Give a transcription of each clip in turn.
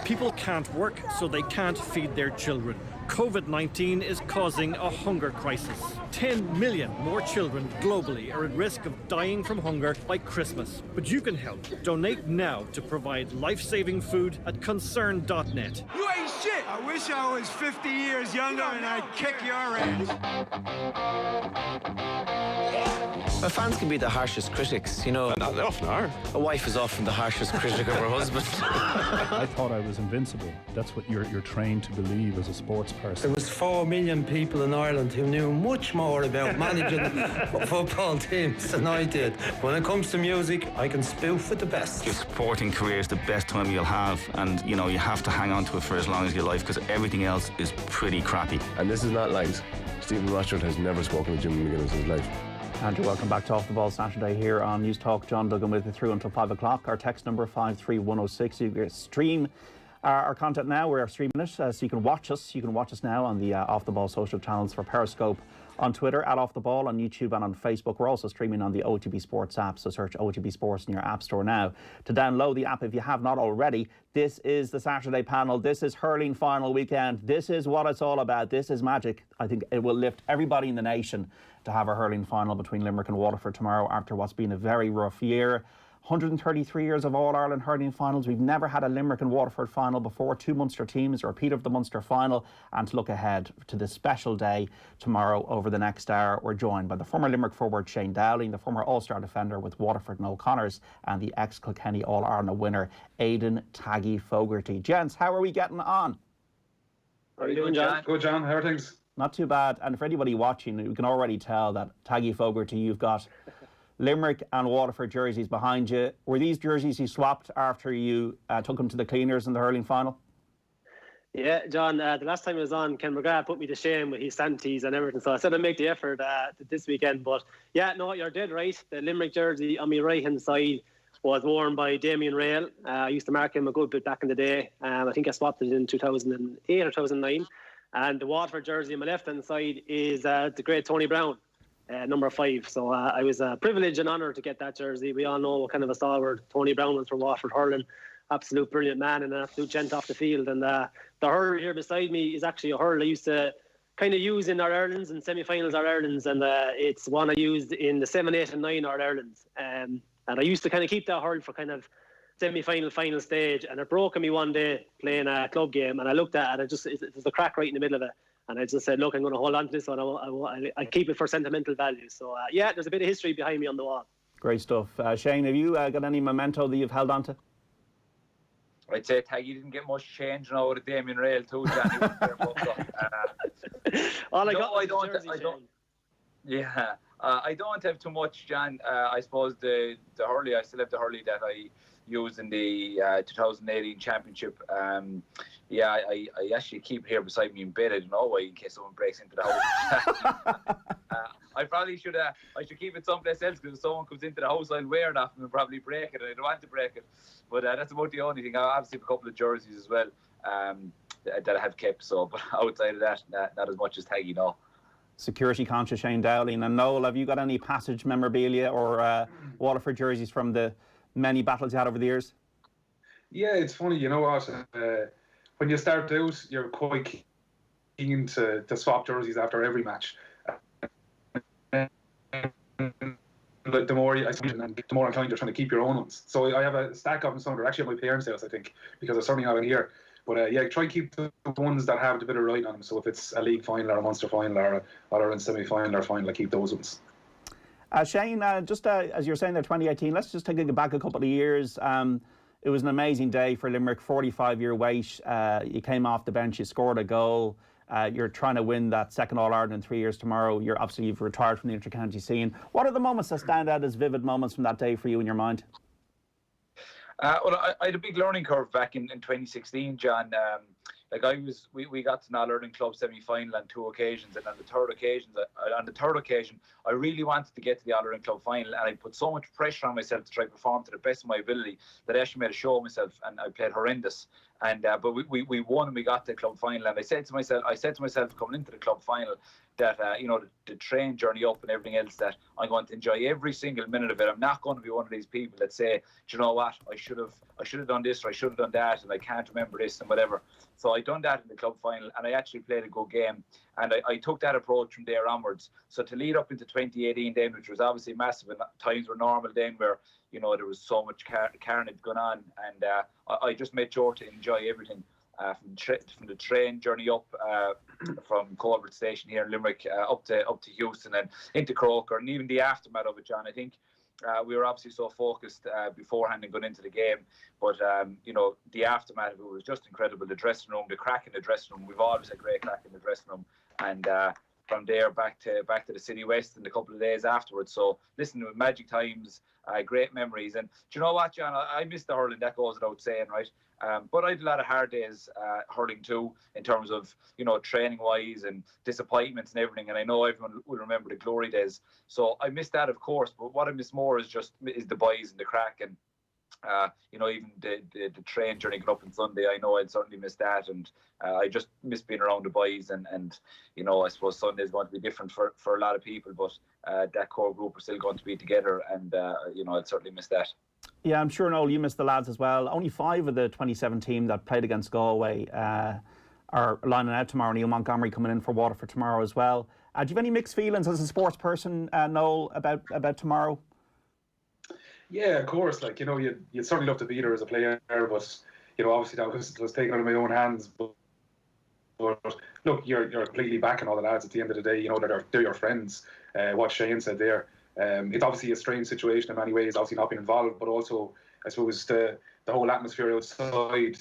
People can't work, so they can't feed their children. COVID-19 is causing a hunger crisis. 10 million more children globally are at risk of dying from hunger by Christmas. But you can help. Donate now to provide life-saving food at concern.net. You ain't shit! I wish I was 50 years younger and I'd kick your ass. Well, fans can be the harshest critics, you know. They often are. A wife is often the harshest critic of her husband. I thought I was invincible. That's what you're trained to believe as a sports person. There was 4 million people in Ireland who knew much more about managing football teams than I did. When it comes to music, I can spoof with the best. Your sporting career is the best time you'll have, and you know you have to hang on to it for as long as your life, because everything else is pretty crappy. And this is not lies. Stephen Rochford has never spoken to Jimmy McGuinness in his life. Andrew, welcome back to Off the Ball Saturday here on News Talk. John Duggan with you through until 5 o'clock. Our text number 53106. You can stream our content now. We're streaming it, so you can watch us. You can watch us now on the Off the Ball social channels for Periscope on Twitter, at Off the Ball, on YouTube and on Facebook. We're also streaming on the OTB Sports app, so search OTB Sports in your app store now to download the app if you have not already. This is the Saturday panel. This is hurling final weekend. This is what it's all about. This is magic. I think it will lift everybody in the nation to have a hurling final between Limerick and Waterford tomorrow after what's been a very rough year. 133 years of All-Ireland hurling finals. We've never had a Limerick and Waterford final before. 2 Munster teams, a repeat of the Munster final. And to look ahead to this special day tomorrow over the next hour, we're joined by the former Limerick forward Shane Dowling, the former All-Star defender with Waterford Noel Connors, and the ex-Kilkenny All-Ireland winner Aidan Taggy Fogarty. Gents, how are we getting on? How are you doing, John? Good, John. How are things? Not too bad. And for anybody watching, you can already tell that Taggy Fogarty, you've got Limerick and Waterford jerseys behind you. Were these jerseys you swapped after you took them to the cleaners in the hurling final? Yeah, John, the last time I was on, Ken McGrath put me to shame with his sanities and everything, so I said I'd make the effort this weekend. But yeah, no, you're dead right. The Limerick jersey on my right-hand side was worn by Damien Rail. I used to mark him a good bit back in the day. I think I swapped it in 2008 or 2009. And the Waterford jersey on my left-hand side is the great Tony Brown. Number 5. So I was privileged and honoured to get that jersey. We all know what kind of a stalwart Tony Brown was for Waterford hurling. Absolute brilliant man and an absolute gent off the field. And the hurler here beside me is actually a hurl I used to kind of use in our Irelands and semi-finals our Irelands. And it's one I used in the 7, 8 and 9 our Irelands. And I used to kind of keep that hurl for kind of semi-final, final stage. And it broke on me one day playing a club game. And I looked at it, it was a crack right in the middle of it. And I just said, look, I'm going to hold on to this one. I keep it for sentimental value. So, yeah, there's a bit of history behind me on the wall. Great stuff. Shane, have you got any memento that you've held on to? I'd say Taggy didn't get much change now with Damien Rail too, John. He was there All I got was the jersey, Yeah, I don't have too much, John. I suppose the hurley, I still have the hurley that I used in the 2018 championship. Yeah, I actually keep it here beside me in bed. I don't know why, in case someone breaks into the house. I probably should. I should keep it someplace else, because if someone comes into the house, I'll wear it off and probably break it. And I don't want to break it. But that's about the only thing. I obviously have a couple of jerseys as well that I have kept. So, but outside of that, not as much as Taggy, no. Security conscious Shane Dowling. And Noel, have you got any Passage memorabilia or Waterford jerseys from the many battles you had over the years? Yeah, it's funny. You know what? When you start out, you're quite keen to swap jerseys after every match. But the more inclined you're trying to keep your own ones. So I have a stack of them somewhere, actually at my parents' house, I think, because I certainly have it here. But yeah, try to keep the ones that have a bit of writing on them. So if it's a league final or a Munster final or a semi-final or final, I keep those ones. Shane, just as you're saying there, 2018, let's just take it back a couple of years. It was an amazing day for Limerick, 45-year wait. You came off the bench, you scored a goal. You're trying to win that second All-Ireland in 3 years tomorrow. You've retired from the inter-county scene. What are the moments that stand out as vivid moments from that day for you in your mind? Well, I had a big learning curve back in 2016, John. We got to an All-Ireland club semi-final on 2 occasions, and on the third occasion, I really wanted to get to the All-Ireland club final, and I put so much pressure on myself to try to perform to the best of my ability that I actually made a show of myself, and I played horrendous. And but we won and we got to the club final, and I said to myself coming into the club final, that the train journey up and everything else, that I'm going to enjoy every single minute of it. I'm not going to be one of these people that say, do you know what, I should have done this or I should have done that and I can't remember this and whatever. So I done that in the club final, and I actually played a good game, and I took that approach from there onwards. So to lead up into 2018 then, which was obviously massive, and times were normal then where there was so much carnage going on, and I just made sure to enjoy everything. From the train journey up from Colbert Station here in Limerick up to Houston and into Croker, and even the aftermath of it, John. I think we were obviously so focused beforehand and going into the game, but the aftermath of it was just incredible. The dressing room, the crack in the dressing room. We've always had great crack in the dressing room, and from there back to the City West in a couple of days afterwards. So listen, to magic times, great memories. And do you know what, John? I miss the hurling. That goes without saying, right? But I had a lot of hard days hurling too, in terms of training wise and disappointments and everything. And I know everyone will remember the glory days. So I miss that, of course. But what I miss more is the boys and the crack, and even the train journey going up on Sunday. I know I'd certainly miss that, and I just miss being around the boys. And I suppose Sunday is going to be different for a lot of people, but that core group are still going to be together, and I'd certainly miss that. Yeah, I'm sure, Noel, you missed the lads as well. Only 5 of the 27 team that played against Galway are lining out tomorrow. Neil Montgomery coming in for Waterford tomorrow as well. Do you have any mixed feelings as a sports person, Noel, about tomorrow? Yeah, of course. You'd certainly love to be there as a player, but obviously that was taken out of my own hands. But look, you're completely backing all the lads at the end of the day. They're your friends. What Shane said there. It's obviously a strange situation in many ways, obviously not being involved, but also, I suppose, the whole atmosphere outside.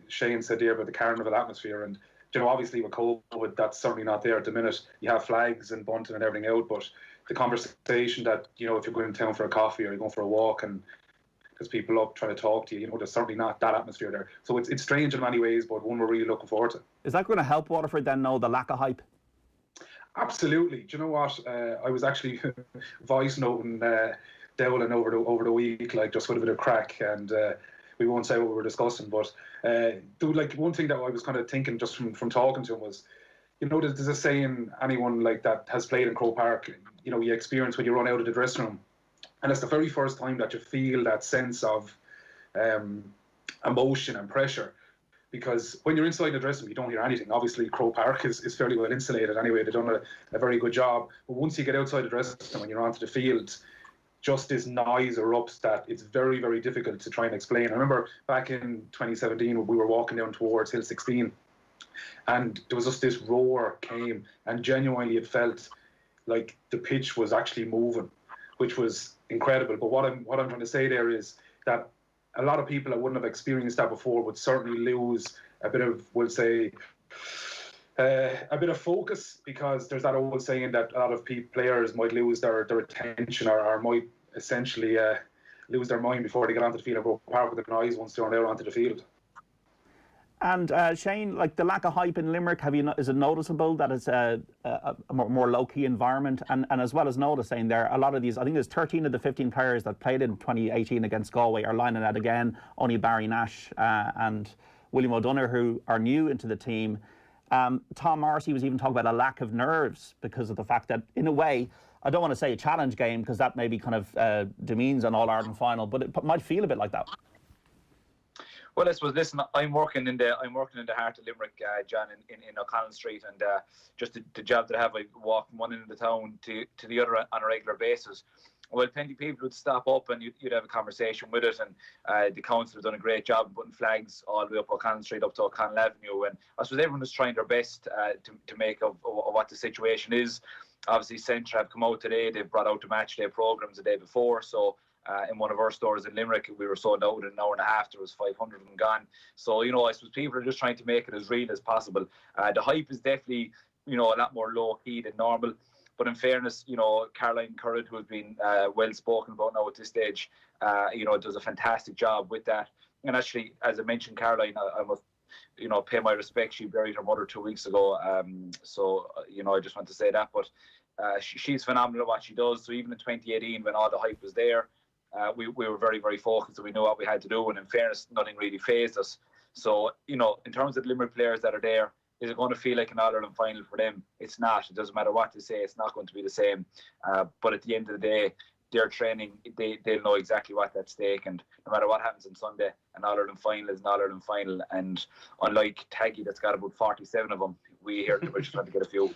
Shane said there about the carnival atmosphere, and obviously with COVID, that's certainly not there at the minute. You have flags and bunting and everything out, but the conversation that, if you're going to town for a coffee or you're going for a walk and there's people up trying to talk to you, there's certainly not that atmosphere there. So it's strange in many ways, but one we're really looking forward to. Is that going to help Waterford then, know the lack of hype? Absolutely. Do you know what? I was actually voice noting Dowling over the week, just with a bit of crack, and we won't say what we were discussing, but one thing that I was kind of thinking just from talking to him was, there's a saying, anyone that has played in Croke Park, you experience when you run out of the dressing room, and it's the very first time that you feel that sense of emotion and pressure. Because when you're inside the dressing room, you don't hear anything. Obviously, Croke Park is fairly well insulated anyway. They've done a very good job. But once you get outside the dressing room and you're onto the field, just this noise erupts that it's very, very difficult to try and explain. I remember back in 2017 when we were walking down towards Hill 16, and there was just this roar came, and genuinely it felt like the pitch was actually moving, which was incredible. But what I'm trying to say there is that a lot of people that wouldn't have experienced that before would certainly lose a bit of, we'll say, a bit of focus, because there's that old saying that a lot of players might lose their attention or might essentially lose their mind before they get onto the field and go apart with the noise once they're out onto the field. And Shane, the lack of hype in Limerick, is it noticeable that it's a more low-key environment? And as well as noticing there, a lot of these, I think there's 13 of the 15 players that played in 2018 against Galway are lining out again. Only Barry Nash and William O'Donoghue, who are new into the team. Tom Morrissey was even talking about a lack of nerves because of the fact that, in a way, I don't want to say a challenge game because that maybe kind of demeans an All-Ireland final, but it might feel a bit like that. Well, I suppose, listen, I'm working in the heart of Limerick, John, in O'Connell Street, and just the job that I have, I walk from one end of the town to the other on a regular basis. Well, plenty of people would stop up and you'd have a conversation with it, and the council have done a great job of putting flags all the way up O'Connell Street up to O'Connell Avenue, and I suppose everyone is trying their best to make of what the situation is. Obviously, Centra have come out today. They've brought out the match day programmes the day before, so in one of our stores in Limerick, we were sold out in an hour and a half. There was 500 of them gone. So, I suppose people are just trying to make it as real as possible. The hype is definitely, a lot more low-key than normal. But in fairness, Caroline Currid, who has been well spoken about now at this stage, does a fantastic job with that. And actually, as I mentioned, Caroline, I must, pay my respect. She buried her mother 2 weeks ago. So, I just want to say that. But she's phenomenal at what she does. So even in 2018, when all the hype was there, we were very, very focused and we knew what we had to do. And in fairness, nothing really fazed us. So, in terms of the Limerick players that are there, is it going to feel like an All-Ireland final for them? It's not. It doesn't matter what they say. It's not going to be the same. But at the end of the day, their training, they'll know exactly what's at stake. And no matter what happens on Sunday, an All-Ireland final is an All-Ireland final. And unlike Taggy, that's got about 47 of them, we here are just trying to get a few.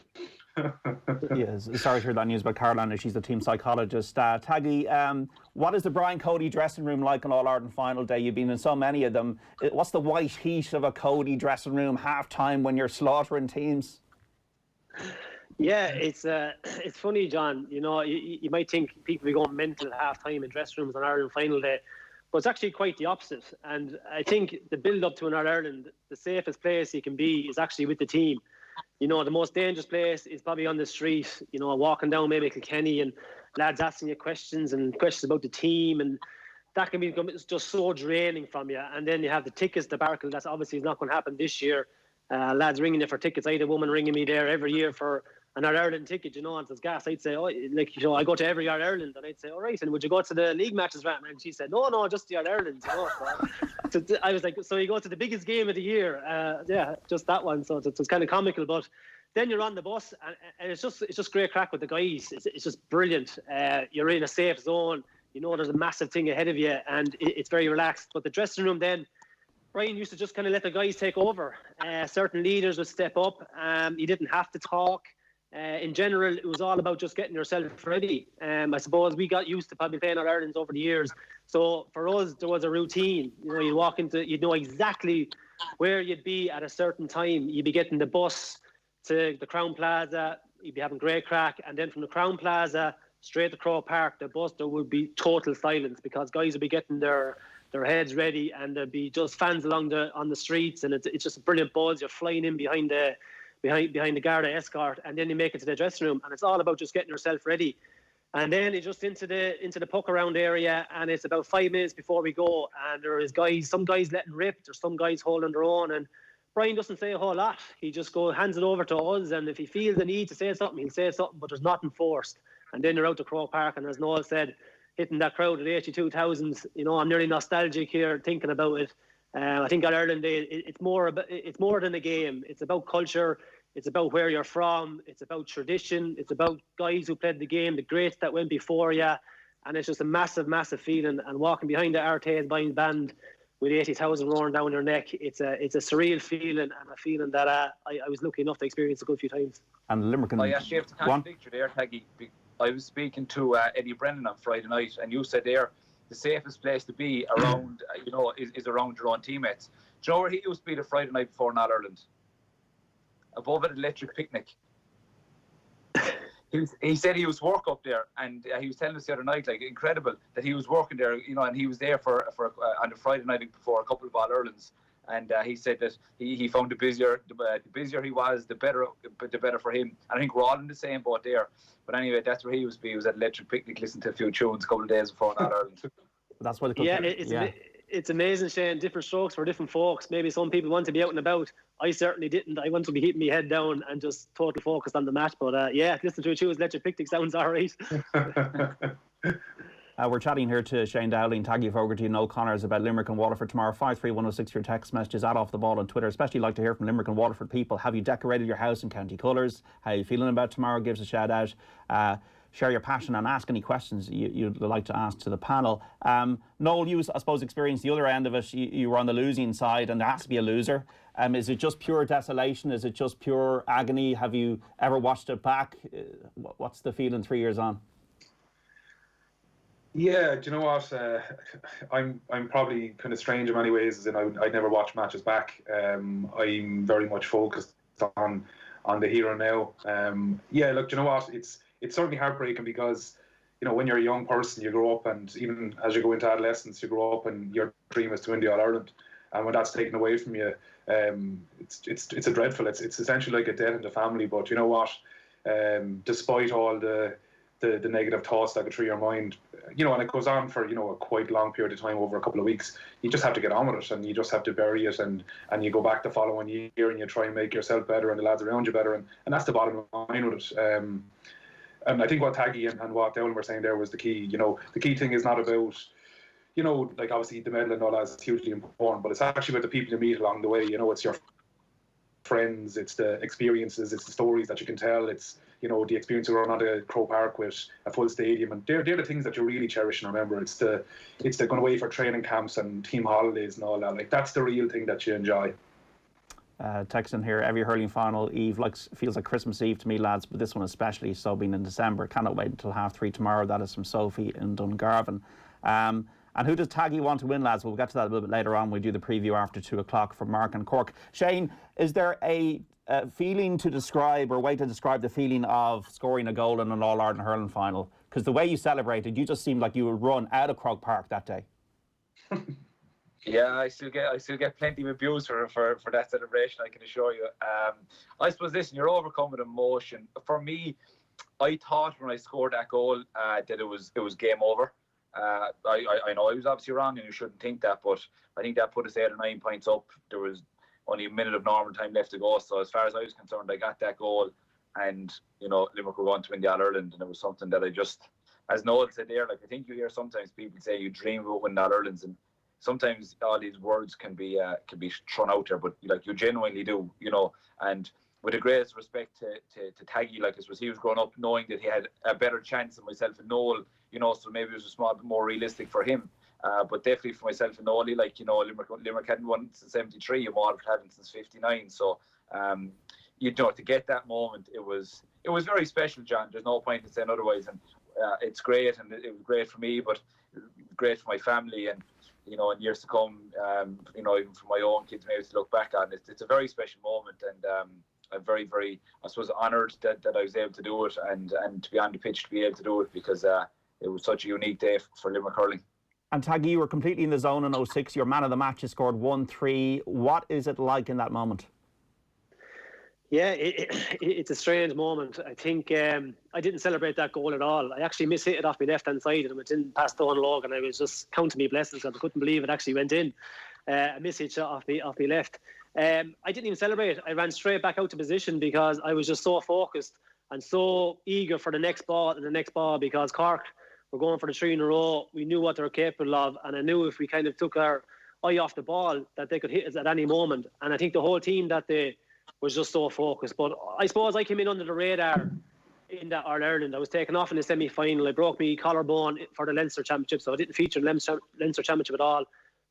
Yes, sorry to hear that news about Caroline. She's the team psychologist. Taggy, what is the Brian Cody dressing room like on All-Ireland final day? You've been in so many of them. What's the white heat of a Cody dressing room half-time when you're slaughtering teams? Yeah, it's funny, John. You know, you might think people be going mental at half-time in dressing rooms on Ireland final day, but it's actually quite the opposite. And I think the build-up to an All-Ireland, the safest place you can be is actually with the team. You know, the most dangerous place is probably on the street, you know, walking down maybe Kilkenny and lads asking you questions about the team, and that can be just so draining from you. And then you have the tickets debacle. That's obviously not going to happen this year. Lads ringing you for tickets. I had a woman ringing me there every year for an All-Ireland ticket, you know, and says, gas. I'd say, I go to every All-Ireland, and I'd say, all right, and would you go to the league matches, Rat? And she said, no, just the All-Ireland, you know. So I was like, so you go to the biggest game of the year, just that one. So it's kind of comical, but then you're on the bus, and it's just great crack with the guys. It's just brilliant. You're in a safe zone. You know, there's a massive thing ahead of you, and it's very relaxed. But the dressing room then, Brian used to just kind of let the guys take over. Certain leaders would step up. You didn't have to talk. In general, it was all about just getting yourself ready. I suppose we got used to probably playing our Irelands over the years. So for us, there was a routine. You know, you'd walk into, you'd know exactly where you'd be at a certain time. You'd be getting the bus to the Crown Plaza. You'd be having great crack. And then from the Crown Plaza straight to Croke Park, the bus, there would be total silence because guys would be getting their heads ready, and there'd be just fans on the streets, and it's just a brilliant buzz. You're flying in behind the Garda escort, and then you make it to the dressing room, and it's all about just getting yourself ready. And then it's just into the puck around area, and it's about 5 minutes before we go, and there is some guys letting rip, there's some guys holding their own, and Brian doesn't say a whole lot. He just hands it over to us, and if he feels the need to say something, he'll say something, but there's nothing forced. And then you're out to Croke Park, and as Noel said, hitting that crowd at 82,000, you know, I'm nearly nostalgic here thinking about it. I think at Ireland Day, it's more than a game. It's about culture. It's about where you're from. It's about tradition. It's about guys who played the game, the greats that went before you. And it's just a massive, massive feeling. And walking behind the Artays band with 80,000 roaring down your neck, it's a surreal feeling, and a feeling that I was lucky enough to experience a good few times. And Limerick. I actually have to contradict you there, Taggy. I was speaking to Eddie Brennan on Friday night, and you said there the safest place to be around, is around your own teammates. Do you know where he used to be the Friday night before in All-Ireland? Above at Electric Picnic. He said he was work up there, and he was telling us the other night, like, incredible that he was working there, you know, and he was there for on the Friday night before a couple of All-Irelands. And he said that he found the busier he was, the better for him. And I think we're all in the same boat there. But anyway, that's where he was. He was at Electric Picnic listening to a few tunes a couple of days before in Ireland. That's what it's amazing, Shane. Different strokes for different folks. Maybe some people want to be out and about. I certainly didn't. I want to be hitting my head down and just totally focused on the match. But listen to a tune Electric Picnic sounds all right. We're chatting here to Shane Dowling, Taggy Fogarty and Noel Connors about Limerick and Waterford tomorrow. 53106 for your text messages at Off the Ball on Twitter. Especially like to hear from Limerick and Waterford people. Have you decorated your house in county colours? How are you feeling about tomorrow? Give us a shout out. Share your passion and ask any questions you'd like to ask to the panel. Noel, you, I suppose, experienced the other end of it. You were on the losing side, and there has to be a loser. Is it just pure desolation? Is it just pure agony? Have you ever watched it back? What's the feeling 3 years on? Yeah, do you know what? I'm probably kind of strange in many ways, as in I never watch matches back. I'm very much focused on the here and now. Look, do you know what? It's certainly heartbreaking because, you know, when you're a young person, you grow up, and even as you go into adolescence, you grow up, and your dream is to win the All-Ireland. And when that's taken away from you, it's a dreadful. It's essentially like a death in the family. But you know what? Despite all the negative thoughts that go through your mind, you know, and it goes on for, you know, a quite long period of time, over a couple of weeks, you just have to get on with it, and you just have to bury it, and you go back the following year and you try and make yourself better and the lads around you better, and that's the bottom line with it. And I think what Taggy and what Dowling were saying there was the key. You know, the key thing is not about, you know, like obviously the medal and all that is hugely important, but it's actually about the people you meet along the way. You know, it's your friends, it's the experiences, it's the stories that you can tell, it's, you know, the experience of running onto Croke Park with a full stadium, and they're the things that you really cherish and remember. It's the going away for training camps and team holidays and all that. Like, that's the real thing that you enjoy. Texan here, every hurling final eve feels like Christmas Eve to me, lads, but this one especially so, being in December. Cannot wait until 3:30 tomorrow. That is from Sophie in Dungarvan. And who does Taggy want to win, lads? We'll get to that a little bit later on. We'll do the preview after 2 o'clock for Mark and Cork. Shane, is there a feeling to describe, or way to describe the feeling of scoring a goal in an All-Ireland hurling final? Because the way you celebrated, you just seemed like you would run out of Croke Park that day. Yeah, I still get plenty of abuse for that celebration, I can assure you. I suppose, listen, you're overcome with emotion. For me, I thought when I scored that goal that it was game over. I know I was obviously wrong, and you shouldn't think that, but I think that put us 8 or 9 points up. There was only a minute of normal time left to go, so as far as I was concerned, I got that goal, and, you know, Limerick were going to win the All-Ireland, and it was something that I just, as Noel said there, like, I think you hear sometimes people say you dream about winning All-Irelands, and sometimes all these words can be thrown out there, but like, you genuinely do, you know. And with the greatest respect to Taggy, like, I suppose he was growing up knowing that he had a better chance than myself and Noel, you know, so maybe it was a small bit more realistic for him. But definitely for myself and Noel, like, you know, Limerick hadn't won since '73, and Waterford hadn't since '59. So, you know, to get that moment, it was very special, John. There's no point in saying otherwise. And it's great, and it was great for me, but great for my family, and, you know, in years to come, you know, even for my own kids maybe to look back on. It's a very special moment, and I'm very, very, I suppose, honoured that I was able to do it, and to be on the pitch to be able to do it, because it was such a unique day for Limerick hurling. And Taggy, you were completely in the zone in 06. Your man of the match, you scored 1-3. What is it like in that moment? Yeah, it's a strange moment. I think I didn't celebrate that goal at all. I actually mishit it off my left-hand side, and it didn't pass Don Log, and I was just counting me blessings, and I couldn't believe it actually went in. A mishit shot off my left. I didn't even celebrate. I ran straight back out to position because I was just so focused and so eager for the next ball and the next ball, because Cork were going for the 3 in a row. We knew what they were capable of, and I knew if we kind of took our eye off the ball that they could hit us at any moment. And I think the whole team that day was just so focused. But I suppose I came in under the radar in that All-Ireland. I was taken off in the semi-final. I broke my collarbone for the Leinster Championship, so I didn't feature in the Leinster Championship at all.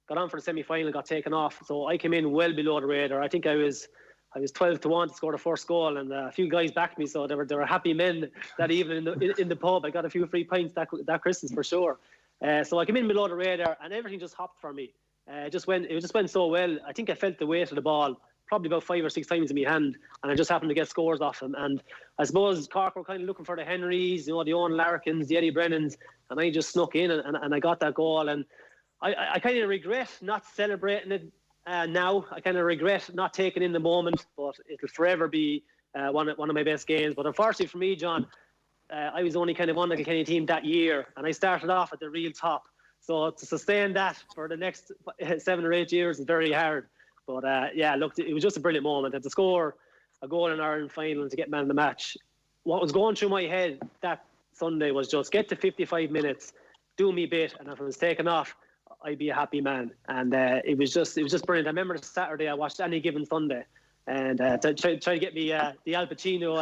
Got on for the semi-final, got taken off. So I came in well below the radar. I think I was 12-1 to score the first goal, and a few guys backed me, so they were happy men that evening in the pub. I got a few free pints that Christmas for sure. So I came in below the radar, and everything just hopped for me. It just went so well. I think I felt the weight of the ball probably about 5 or 6 times in my hand, and I just happened to get scores off them. And I suppose Cork were kind of looking for the Henrys, you know, the Owen Larkins, the Eddie Brennans, and I just snuck in and I got that goal. And I kind of regret not celebrating it now. I kind of regret not taking in the moment, but it'll forever be one of my best games. But unfortunately for me, John, I was only kind of on the Kilkenny team that year, and I started off at the real top. So to sustain that for the next 7 or 8 years is very hard. But yeah, look, it was just a brilliant moment. And to score a goal in Ireland final and to get man of the match, what was going through my head that Sunday was just get to 55 minutes, do me bit, and if I was taken off, I'd be a happy man. And it was just brilliant. I remember the Saturday I watched Any Given Sunday, and to try to get me the Al Pacino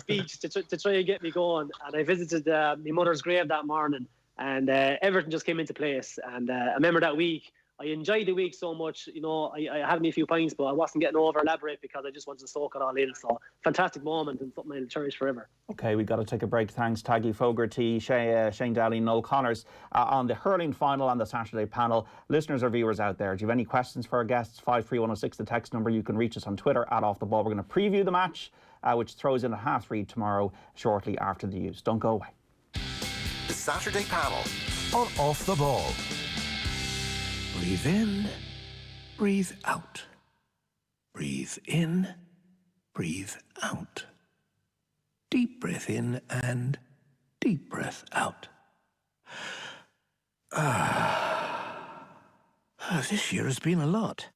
speech to try and get me going. And I visited my mother's grave that morning, and everything just came into place. And I remember that week, I enjoyed the week so much. You know, I had me a few pints, but I wasn't getting over elaborate because I just wanted to soak it all in. So fantastic moment, and something I'll cherish forever. Okay, we've got to take a break. Thanks, Taggy Fogarty, Shane Dowling, Noel Connors on the hurling final on the Saturday panel. Listeners or viewers out there, do you have any questions for our guests? 53106, the text number. You can reach us on Twitter at Off The Ball. We're going to preview the match, which throws in at 3:30 tomorrow, shortly after the news. Don't go away. The Saturday panel on Off The Ball. Breathe in, breathe out. Breathe in, breathe out. Deep breath in and deep breath out. This year has been a lot.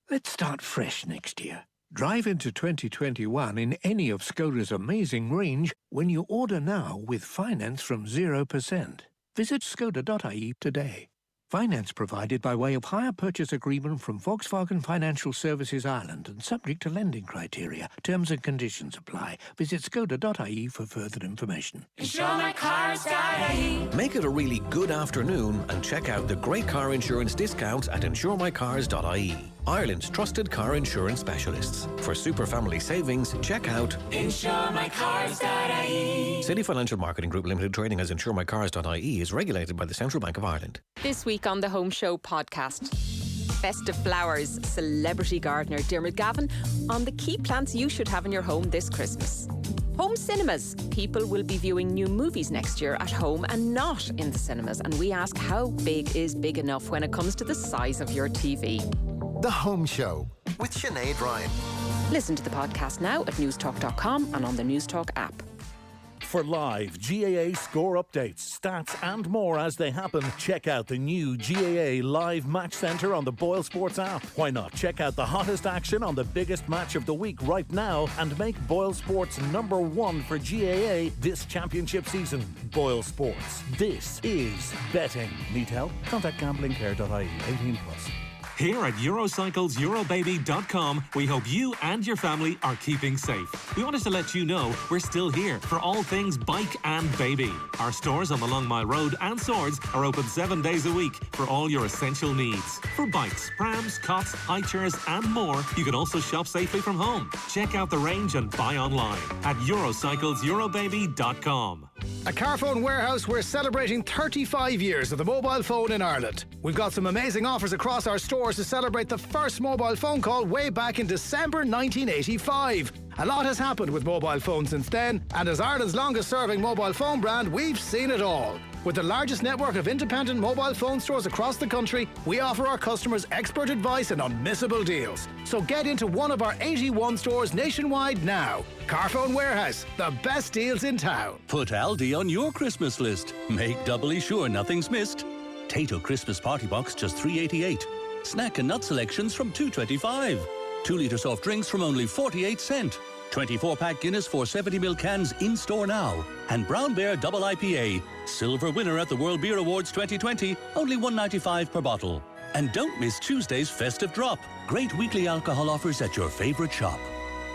Let's start fresh next year. Drive into 2021 in any of Skoda's amazing range when you order now with finance from 0%. Visit skoda.ie today. Finance provided by way of hire purchase agreement from Volkswagen Financial Services Ireland and subject to lending criteria. Terms and conditions apply. Visit skoda.ie for further information. InsureMyCars.ie. Make it a really good afternoon and check out the great car insurance discounts at InsureMyCars.ie. Ireland's trusted car insurance specialists. For super family savings, check out InsureMyCars.ie. City Financial Marketing Group Limited, trading as InsureMyCars.ie, is regulated by the Central Bank of Ireland. This week on the Home Show podcast, Festive Flowers, celebrity gardener Dermot Gavin on the key plants you should have in your home this Christmas. Home cinemas. People will be viewing new movies next year at home and not in the cinemas. And we ask, how big is big enough when it comes to the size of your TV? The Home Show with Sinead Ryan. Listen to the podcast now at newstalk.com and on the Newstalk app. For live GAA score updates, stats and more as they happen, check out the new GAA Live Match Centre on the Boyle Sports app. Why not check out the hottest action on the biggest match of the week right now and make Boyle Sports #1 for GAA this championship season. Boyle Sports. This is betting. Need help? Contact gamblingcare.ie. 18+. Here at EuroCyclesEurobaby.com, we hope you and your family are keeping safe. We wanted to let you know we're still here for all things bike and baby. Our stores on the Long Mile Road and Swords are open 7 days a week for all your essential needs. For bikes, prams, cots, high chairs and more, you can also shop safely from home. Check out the range and buy online at EuroCyclesEurobaby.com. At Carphone Warehouse, we're celebrating 35 years of the mobile phone in Ireland. We've got some amazing offers across our stores to celebrate the first mobile phone call way back in December 1985. A lot has happened with mobile phones since then, and as Ireland's longest-serving mobile phone brand, we've seen it all. With the largest network of independent mobile phone stores across the country, we offer our customers expert advice and unmissable deals. So get into one of our 81 stores nationwide now. Carphone Warehouse, the best deals in town. Put Aldi on your Christmas list. Make doubly sure nothing's missed. Tato Christmas Party Box just $3.88. Snack and nut selections from $2.25. 2 litre soft drinks from only 48 cents. 24-pack Guinness 470ml cans in store now. And Brown Bear Double IPA, silver winner at the World Beer Awards 2020, only $1.95 per bottle. And don't miss Tuesday's festive drop. Great weekly alcohol offers at your favourite shop.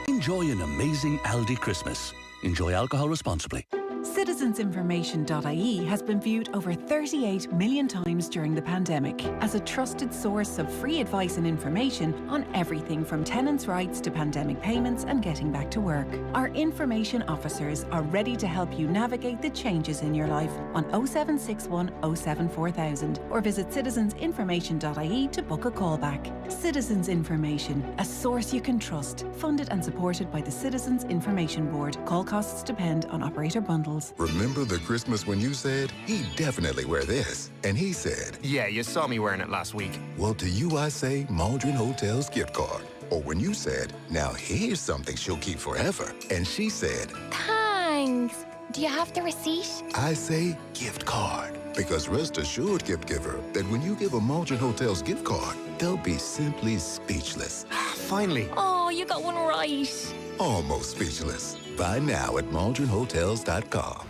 Enjoy an amazing Aldi Christmas. Enjoy alcohol responsibly. Citizensinformation.ie has been viewed over 38 million times during the pandemic as a trusted source of free advice and information on everything from tenants' rights to pandemic payments and getting back to work. Our information officers are ready to help you navigate the changes in your life on 0761 07 4000 or visit citizensinformation.ie to book a callback. Citizens Information, a source you can trust. Funded and supported by the Citizens Information Board. Call costs depend on operator bundles. Remember the Christmas when you said, he'd definitely wear this, and he said, yeah, you saw me wearing it last week. Well, to you I say Maldron Hotel's gift card. Or when you said, now here's something she'll keep forever, and she said, thanks. Do you have the receipt? I say gift card. Because rest assured, gift giver, that when you give a Maldron Hotel's gift card, they'll be simply speechless. Finally. Oh, you got one right. Almost speechless. Buy now at MaldronHotels.com.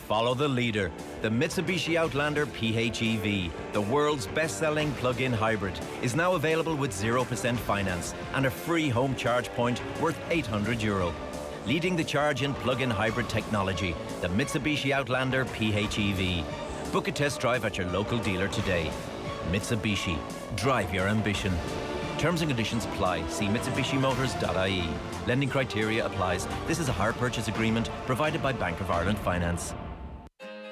Follow the leader, the Mitsubishi Outlander PHEV. The world's best-selling plug-in hybrid is now available with 0% finance and a free home charge point worth €800. Leading the charge in plug-in hybrid technology, the Mitsubishi Outlander PHEV. Book a test drive at your local dealer today. Mitsubishi. Drive your ambition. Terms and conditions apply. See MitsubishiMotors.ie. Lending criteria applies. This is a hire purchase agreement provided by Bank of Ireland Finance.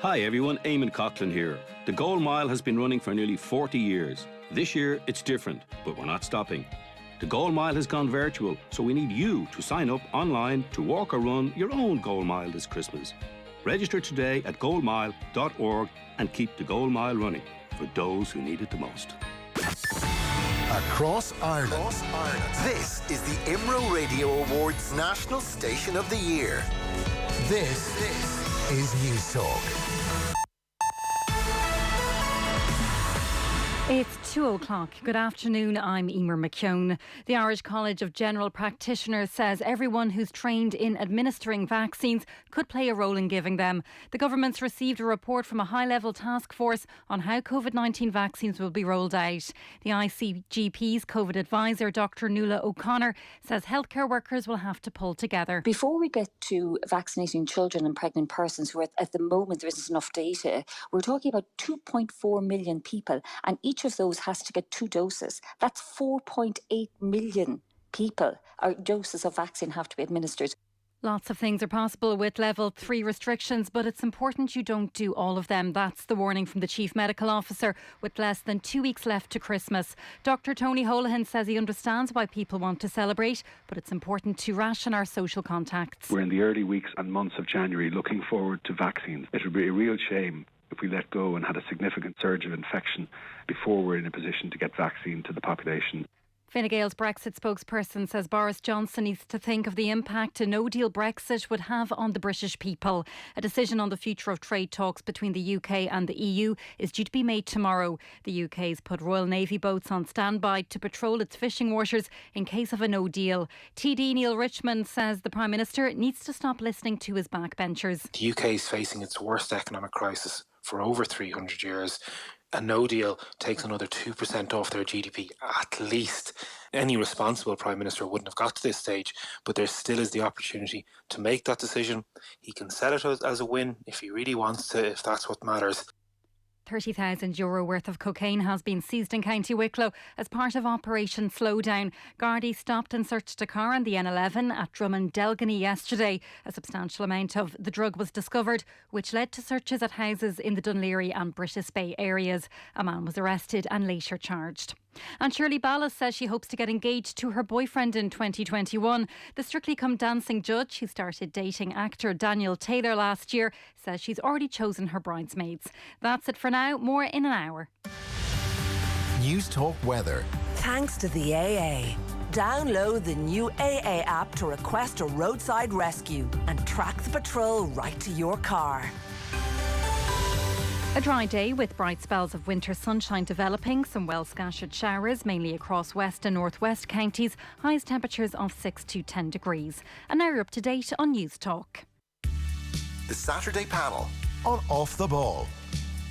Hi everyone, Eamon Coughlin here. The Gold Mile has been running for nearly 40 years. This year it's different, but we're not stopping. The Gold Mile has gone virtual, so we need you to sign up online to walk or run your own Gold Mile this Christmas. Register today at goldmile.org and keep the Gold Mile running for those who need it the most. Across Ireland. This is the IMRO Radio Awards National Station of the Year. This is News Talk. It's 2 o'clock. Good afternoon, I'm Emer McKeown. The Irish College of General Practitioners says everyone who's trained in administering vaccines could play a role in giving them. The government's received a report from a high-level task force on how COVID-19 vaccines will be rolled out. The ICGP's COVID advisor, Dr. Noel Connors, says healthcare workers will have to pull together. Before we get to vaccinating children and pregnant persons who at the moment there isn't enough data, we're talking about 2.4 million people, and each of those has to get 2 doses. That's 4.8 million people, or doses of vaccine have to be administered. Lots of things are possible with level 3 restrictions, but it's important you don't do all of them. That's the warning from the Chief Medical Officer with less than 2 weeks left to Christmas. Dr. Tony Holohan says he understands why people want to celebrate, but it's important to ration our social contacts. We're in the early weeks and months of January looking forward to vaccines. It would be a real shame if we let go and had a significant surge of infection before we're in a position to get vaccine to the population. Fine Gael's Brexit spokesperson says Boris Johnson needs to think of the impact a no-deal Brexit would have on the British people. A decision on the future of trade talks between the UK and the EU is due to be made tomorrow. The UK's put Royal Navy boats on standby to patrol its fishing waters in case of a no-deal. TD Neil Richmond says the Prime Minister needs to stop listening to his backbenchers. The UK is facing its worst economic crisis for over 300 years. A no deal takes another 2% off their GDP at least. Any responsible Prime Minister wouldn't have got to this stage, but there still is the opportunity to make that decision. He can set it as a win if he really wants to, if that's what matters. €30,000 worth of cocaine has been seized in County Wicklow as part of Operation Slowdown. Gardaí stopped and searched a car on the N11 at Drummond-Delgany yesterday. A substantial amount of the drug was discovered, which led to searches at houses in the Dunleary and British Bay areas. A man was arrested and later charged. And Shirley Ballas says she hopes to get engaged to her boyfriend in 2021. The Strictly Come Dancing judge, who started dating actor Daniel Taylor last year, says she's already chosen her bridesmaids. That's it for now. More in an hour. News Talk Weather. Thanks to the AA. Download the new AA app to request a roadside rescue and track the patrol right to your car. A dry day with bright spells of winter sunshine developing, some well scattered showers mainly across west and northwest counties, highest temperatures of 6 to 10 degrees. And now you're up to date on News Talk. The Saturday panel on Off the Ball.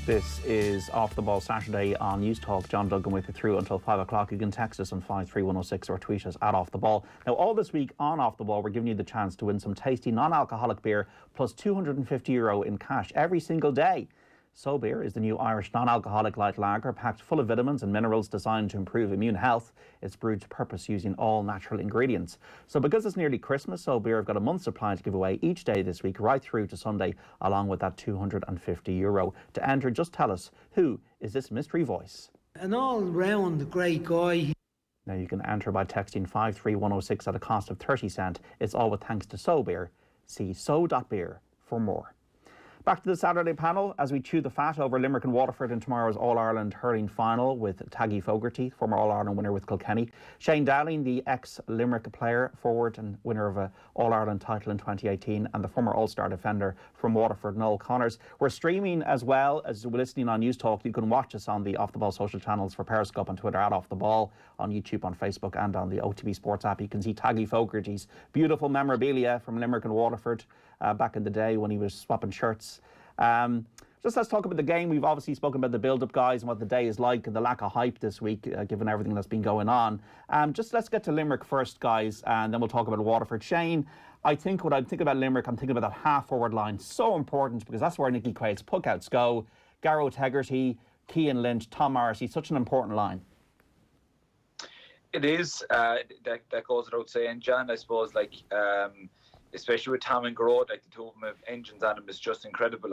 This is Off the Ball Saturday on News Talk. John Duggan with you through until 5 o'clock. You can text us on 53106 or tweet us at Off the Ball. Now, all this week on Off the Ball, we're giving you the chance to win some tasty non-alcoholic beer plus €250 in cash every single day. So Beer is the new Irish non-alcoholic light lager packed full of vitamins and minerals designed to improve immune health. It's brewed to purpose using all natural ingredients. So because it's nearly Christmas, So Beer have got a month's supply to give away each day this week right through to Sunday, along with that €250. To enter, just tell us, who is this mystery voice? An all-round great guy. Now you can enter by texting 53106 at a cost of 30 cents. It's all with thanks to So Beer. See so.beer for more. Back to the Saturday panel as we chew the fat over Limerick and Waterford in tomorrow's All-Ireland hurling final with Taggy Fogarty, former All-Ireland winner with Kilkenny. Shane Dowling, the ex-Limerick player, forward and winner of an All-Ireland title in 2018, and the former All-Star defender from Waterford, Noel Connors. We're streaming as well as we're listening on News Talk. You can watch us on the Off the Ball social channels for Periscope on Twitter at Off the Ball, on YouTube, on Facebook and on the OTB Sports app. You can see Taggy Fogarty's beautiful memorabilia from Limerick and Waterford back in the day when he was swapping shirts. Just let's talk about the game. We've obviously spoken about the build-up, guys, and what the day is like and the lack of hype this week, given everything that's been going on. Just let's get to Limerick first, guys, and then we'll talk about Waterford. Shane, I think when I think about Limerick, I'm thinking about that half-forward line. So important because that's where Nicky Quaid's puckouts go. Garrow Tegerty, Cian Lynch, Tom Morrissey, such an important line. It is. That goes without saying, John. I suppose, especially with Tom and Garrod, the two of them have engines on them. It's just incredible.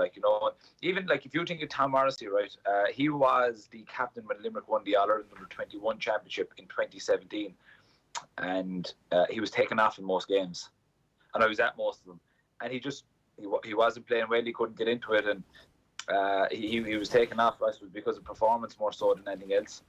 Even if you think of Tom Morrissey, right? He was the captain when Limerick won the All-Ireland Under-21 Championship in 2017, and he was taken off in most games, and I was at most of them. And he wasn't playing well. He couldn't get into it, and he was taken off because of performance more so than anything else.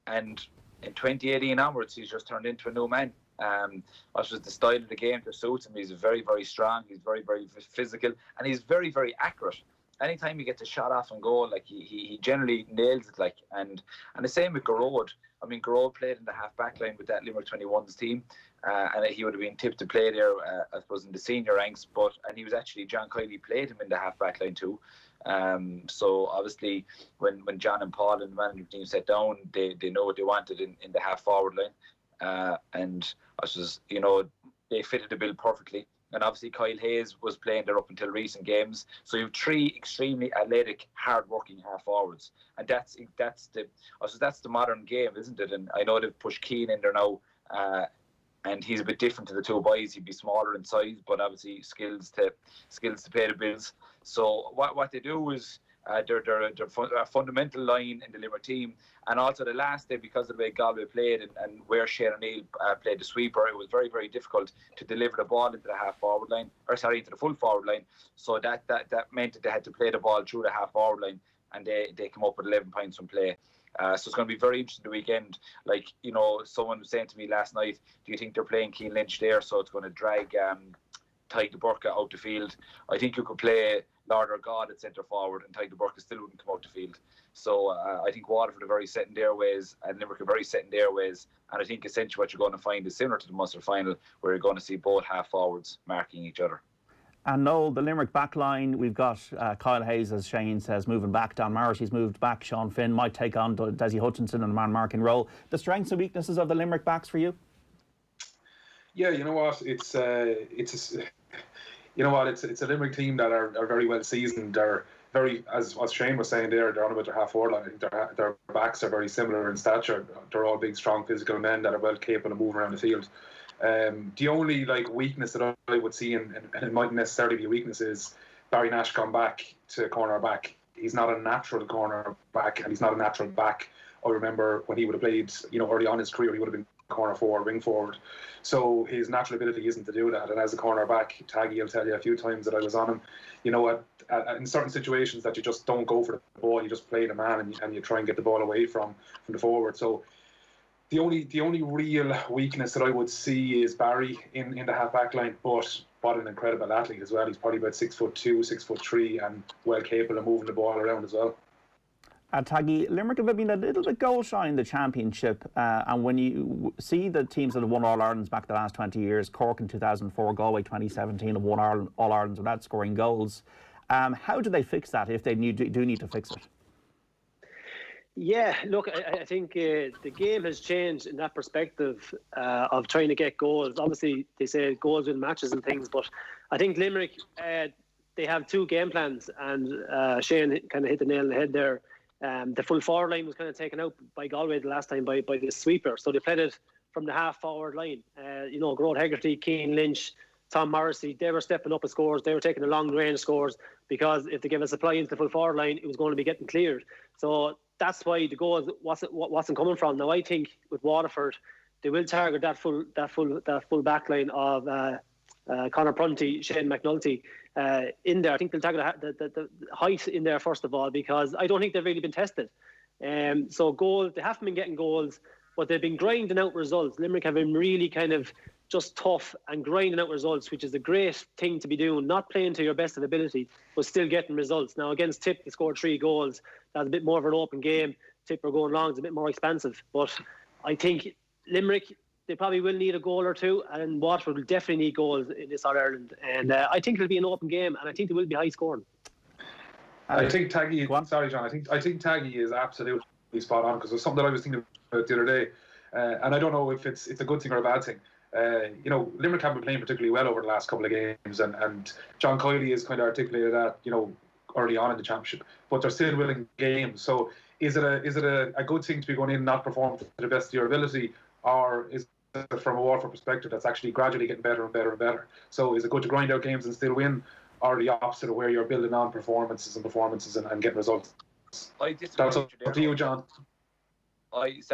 And in 2018 onwards, he's just turned into a new man. That's just the style of the game that suits him. He's very, very strong. He's very, very physical, and he's very, very accurate. anytime he gets a shot off and goal, like he generally nails it. Like and the same with Garrod. I mean, Garrod played in the half back line with that Limerick 21s team, and he would have been tipped to play there, I suppose, in the senior ranks. And he was actually, John Kiley played him in the half back line too. So obviously, when John and Paul and the management team sat down, they know what they wanted in the half forward line, and I suppose, you know, they fitted the bill perfectly. And obviously Kyle Hayes was playing there up until recent games. So you have 3 extremely athletic, hard-working half-forwards. And that's the modern game, isn't it? And I know they've pushed Keane in there now, and he's a bit different to the two boys. He'd be smaller in size, but obviously skills to pay the bills. So what they do is they're a fundamental line in the Limerick team. And also the last day, because of the way Galway played and where Shane O'Neill played the sweeper, it was very, very difficult to deliver the ball into the full forward line. So that meant that they had to play the ball through the half forward line, and they come up with 11 points from play. So it's going to be very interesting the weekend. Like, you know, someone was saying to me last night, do you think they're playing Keane Lynch there, so it's going to drag Taggy Fogarty out the field? I think you could play Lord or God at centre forward, and Taggy Fogarty still wouldn't come out the field. So I think Waterford are very set in their ways, and Limerick are very set in their ways. And I think essentially what you're going to find is similar to the Munster final, where you're going to see both half forwards marking each other. And Noel, the Limerick backline, we've got Kyle Hayes, as Shane says, moving back. Dan Marashy's moved back. Sean Finn might take on Desi Hutchinson in a man-marking role. The strengths and weaknesses of the Limerick backs for you? Yeah, you know what? It's a Limerick team that are very well seasoned. They're very, as Shane was saying there, they're on about their half forward line. I think their backs are very similar in stature. They're all big, strong, physical men that are well capable of moving around the field. The only weakness that I would see, and it mightn't necessarily be a weakness, is Barry Nash gone back to corner back. He's not a natural corner back, and he's not a natural back. I remember when he would have played, early on in his career, he would have been corner forward, wing forward. So his natural ability isn't to do that. And as a corner back, Taggy will tell you a few times that I was on him. In certain situations that you just don't go for the ball, you just play the man and you try and get the ball away from the forward. So the only real weakness that I would see is Barry in the half back line, but what an incredible athlete as well. He's probably about 6'2", 6'3", and well capable of moving the ball around as well. Taggy, Limerick have been a little bit goal shy in the championship, and when you see the teams that have won All-Irelands back the last 20 years, Cork in 2004, Galway 2017 have won All-Irelands without scoring goals. How do they fix that if they do need to fix it? Yeah, look, I think the game has changed in that perspective of trying to get goals. Obviously, they say goals win matches and things, but I think Limerick, they have 2 game plans, and Shane kind of hit the nail on the head there. The full forward line was kind of taken out by Galway the last time by the sweeper, so they played it from the half forward line. Garrod Hegarty, Keane Lynch, Tom Morrissey, they were stepping up with scores. They were taking the long range scores, because if they gave a supply into the full forward line, it was going to be getting cleared. So that's why the goals wasn't coming from. Now I think with Waterford, they will target that full back line of Conor Prunty, Shane McNulty in there. I think they'll target the height in there first of all, because I don't think they've really been tested. So goals, they haven't been getting goals, but they've been grinding out results. Limerick have been really kind of just tough and grinding out results, which is a great thing to be doing, not playing to your best of ability, but still getting results. Now against Tip, they scored 3 goals. That's a bit more of an open game. Tip are going long, it's a bit more expansive. But I think Limerick, they probably will need a goal or 2, and Waterford will definitely need goals in this All-Ireland. And I think it'll be an open game, and I think it will be high scoring. I think Taggy, sorry John, I think Taggy is absolutely spot on, because it was something that I was thinking about the other day, and I don't know if it's a good thing or a bad thing. Limerick haven't been playing particularly well over the last couple of games, and John Kiley has kind of articulated that, early on in the championship, but they're still winning games. So is it a good thing to be going in and not perform to the best of your ability, or is it from a Waterford perspective that's actually gradually getting better and better and better? So is it good to grind out games and still win, or the opposite of where you're building on performances and getting results? That's up to you, John. I'm just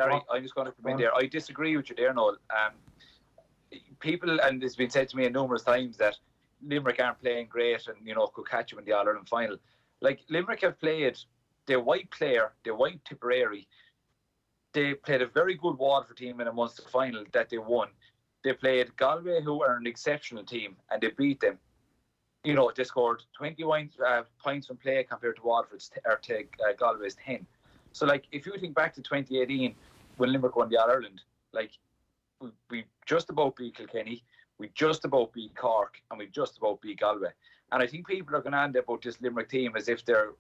going to come in there. I disagree with you there, Noel. People, and it's been said to me numerous times, that Limerick aren't playing great and could catch them in the All-Ireland final. Like, Limerick have played their white player, their white Tipperary. They played a very good Waterford team in a Munster final that they won. They played Galway, who are an exceptional team, and they beat them. they scored 21 points from play compared to Waterford's Galway's 10. So, like, if you think back to 2018 when Limerick won the All-Ireland, like, we just about beat Kilkenny, we just about beat Cork, and we just about beat Galway. And I think people are going to end about this Limerick team as if they're,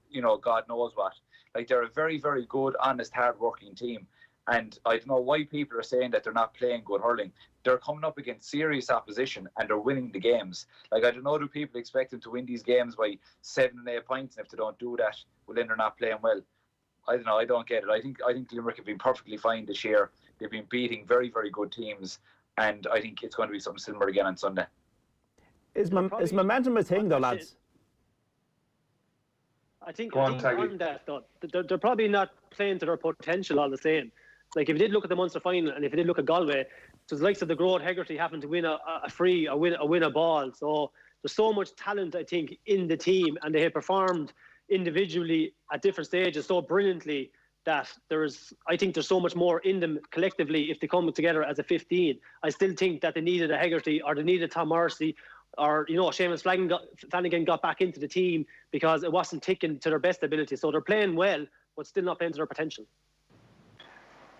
God knows what. Like, they're a very, very good, honest, hard-working team. And I don't know why people are saying that they're not playing good hurling. They're coming up against serious opposition and they're winning the games. Like, I don't know, do people expect them to win these games by 7 and 8 points? And if they don't do that, well, then they're not playing well. I don't know. I don't get it. I think Limerick have been perfectly fine this year. They've been beating very, very good teams. And I think it's going to be something similar again on Sunday. Is momentum a thing, though, lads? I think on that, though, they're probably not playing to their potential all the same. Like, if you did look at the Munster final, and if you did look at Galway, there's the likes of the Grode Hegarty having to win a free, or win a ball. So there's so much talent, I think, in the team, and they have performed individually at different stages so brilliantly that I think there's so much more in them collectively if they come together as a 15. I still think that they needed a Hegarty, or they needed Tom Morrissey, or Seamus Flanagan got back into the team because it wasn't ticking to their best ability. So they're playing well, but still not playing to their potential.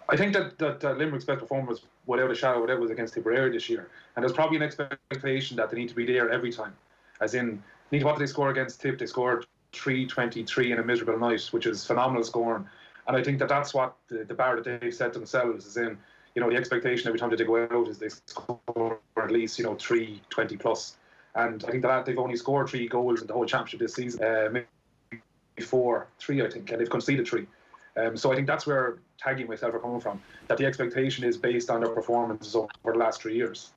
I think that Limerick's best performance, without a shadow of a doubt, was against Tipperary this year. And there's probably an expectation that they need to be there every time. As in, what did they score against Tip? They scored 3-23 in a miserable night, which is phenomenal scoring. And I think that's what the bar that they've set themselves is in. The expectation every time that they go out is they score at least 3-20 plus. And I think that they've only scored 3 goals in the whole championship this season. Maybe 3, I think, and they've conceded 3. So I think that's where Taggy and myself are coming from, that the expectation is based on their performances over the last 3 years.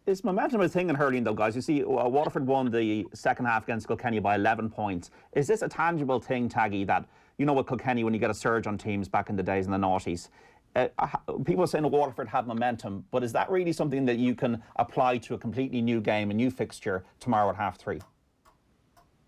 Is momentum a thing in hurling, though, guys? You see, Waterford won the second half against Kilkenny by 11 points. Is this a tangible thing, Taggy, that, with Kilkenny, when you get a surge on teams back in the days in the noughties, people are saying Waterford have momentum, but is that really something that you can apply to a completely new game, a new fixture tomorrow at 3:30?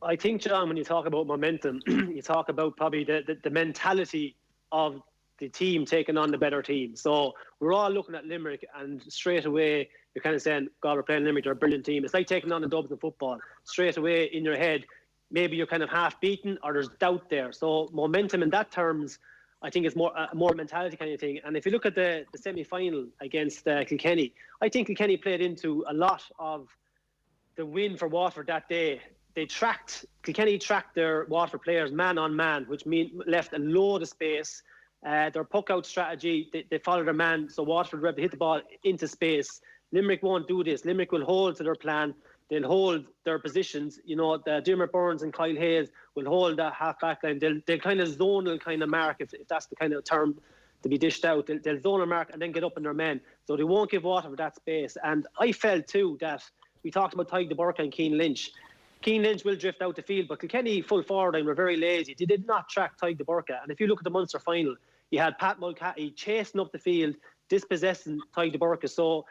I think, John, when you talk about momentum, you talk about probably the mentality of the team taking on the better team. So we're all looking at Limerick, and straight away you're kind of saying, God, we're playing Limerick, they're a brilliant team. It's like taking on the Dubs in football. Straight away in your head, maybe you're kind of half beaten or there's doubt there. So momentum in that terms, I think it's more mentality kind of thing. And if you look at the semi-final against Kilkenny, I think Kilkenny played into a lot of the win for Waterford that day. Kilkenny tracked their Waterford players man on man, which left a load of space. Their puck out strategy, they followed their man, so Waterford were able to hit the ball into space. Limerick won't do this. Limerick will hold to their plan. They'll hold their positions. Dermot Burns and Kyle Hayes will hold that half-back line. They'll kind of zonal kind of mark, if that's the kind of term to be dished out. They'll zonal mark and then get up in their men. So they won't give Waterford that space. And I felt too that we talked about Tadhg de Burca and Cian Lynch. Cian Lynch will drift out the field, but Kilkenny full forward line were very lazy. They did not track Tadhg de Burca. And if you look at the Munster final, you had Pat Mulcahy chasing up the field, dispossessing Tadhg de Burca. So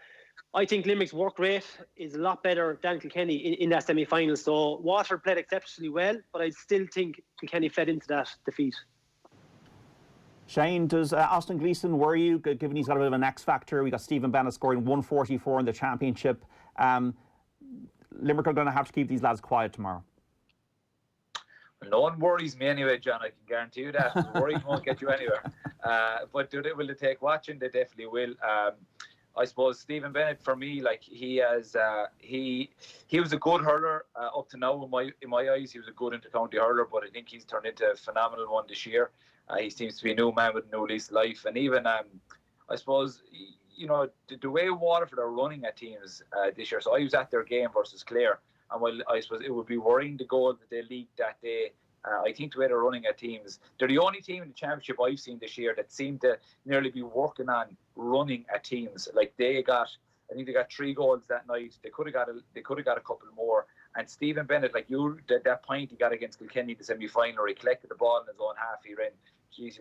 I think Limerick's work rate is a lot better than Kilkenny in that semi-final. So Waterford played exceptionally well, but I still think Kilkenny fed into that defeat. Shane, does Austin Gleeson worry you, given he's got a bit of an X factor? We got Stephen Bennett scoring 144 in the championship. Limerick are going to have to keep these lads quiet tomorrow. Well, no one worries me anyway, John. I can guarantee you that. Worrying won't get you anywhere. But will they take watching? They definitely will. I suppose Stephen Bennett, for me, like he was a good hurler up to now. In my eyes, he was a good inter-county hurler, but I think he's turned into a phenomenal one this year. He seems to be a new man with a new lease of life, and even I suppose the way Waterford are running at teams this year. So I was at their game versus Clare, and while I suppose it would be worrying the goal that they leaked that day, I think the way they're running at teams, they're the only team in the championship I've seen this year that seem to nearly be working on running at teams. Like I think they got 3 goals that night. They could have got a couple more. And Stephen Bennett, that point he got against Kilkenny in the semi-final, where he collected the ball in his own half, he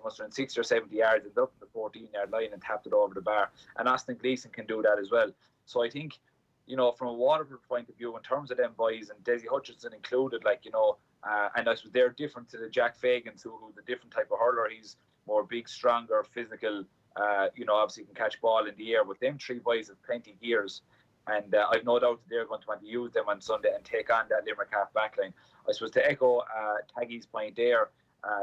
must have run 60 or 70 yards and up to the 14-yard line and tapped it over the bar. And Austin Gleeson can do that as well. So I think, from a Waterford point of view, in terms of them boys, and Desi Hutchinson included, and I suppose they're different to the Jack Fagans, who's a different type of hurler. He's more big, stronger, physical. Obviously can catch ball in the air. But them 3 boys have plenty of gears. And I've no doubt that they're going to want to use them on Sunday and take on that Limerick half back line. I suppose to echo Taggy's point there,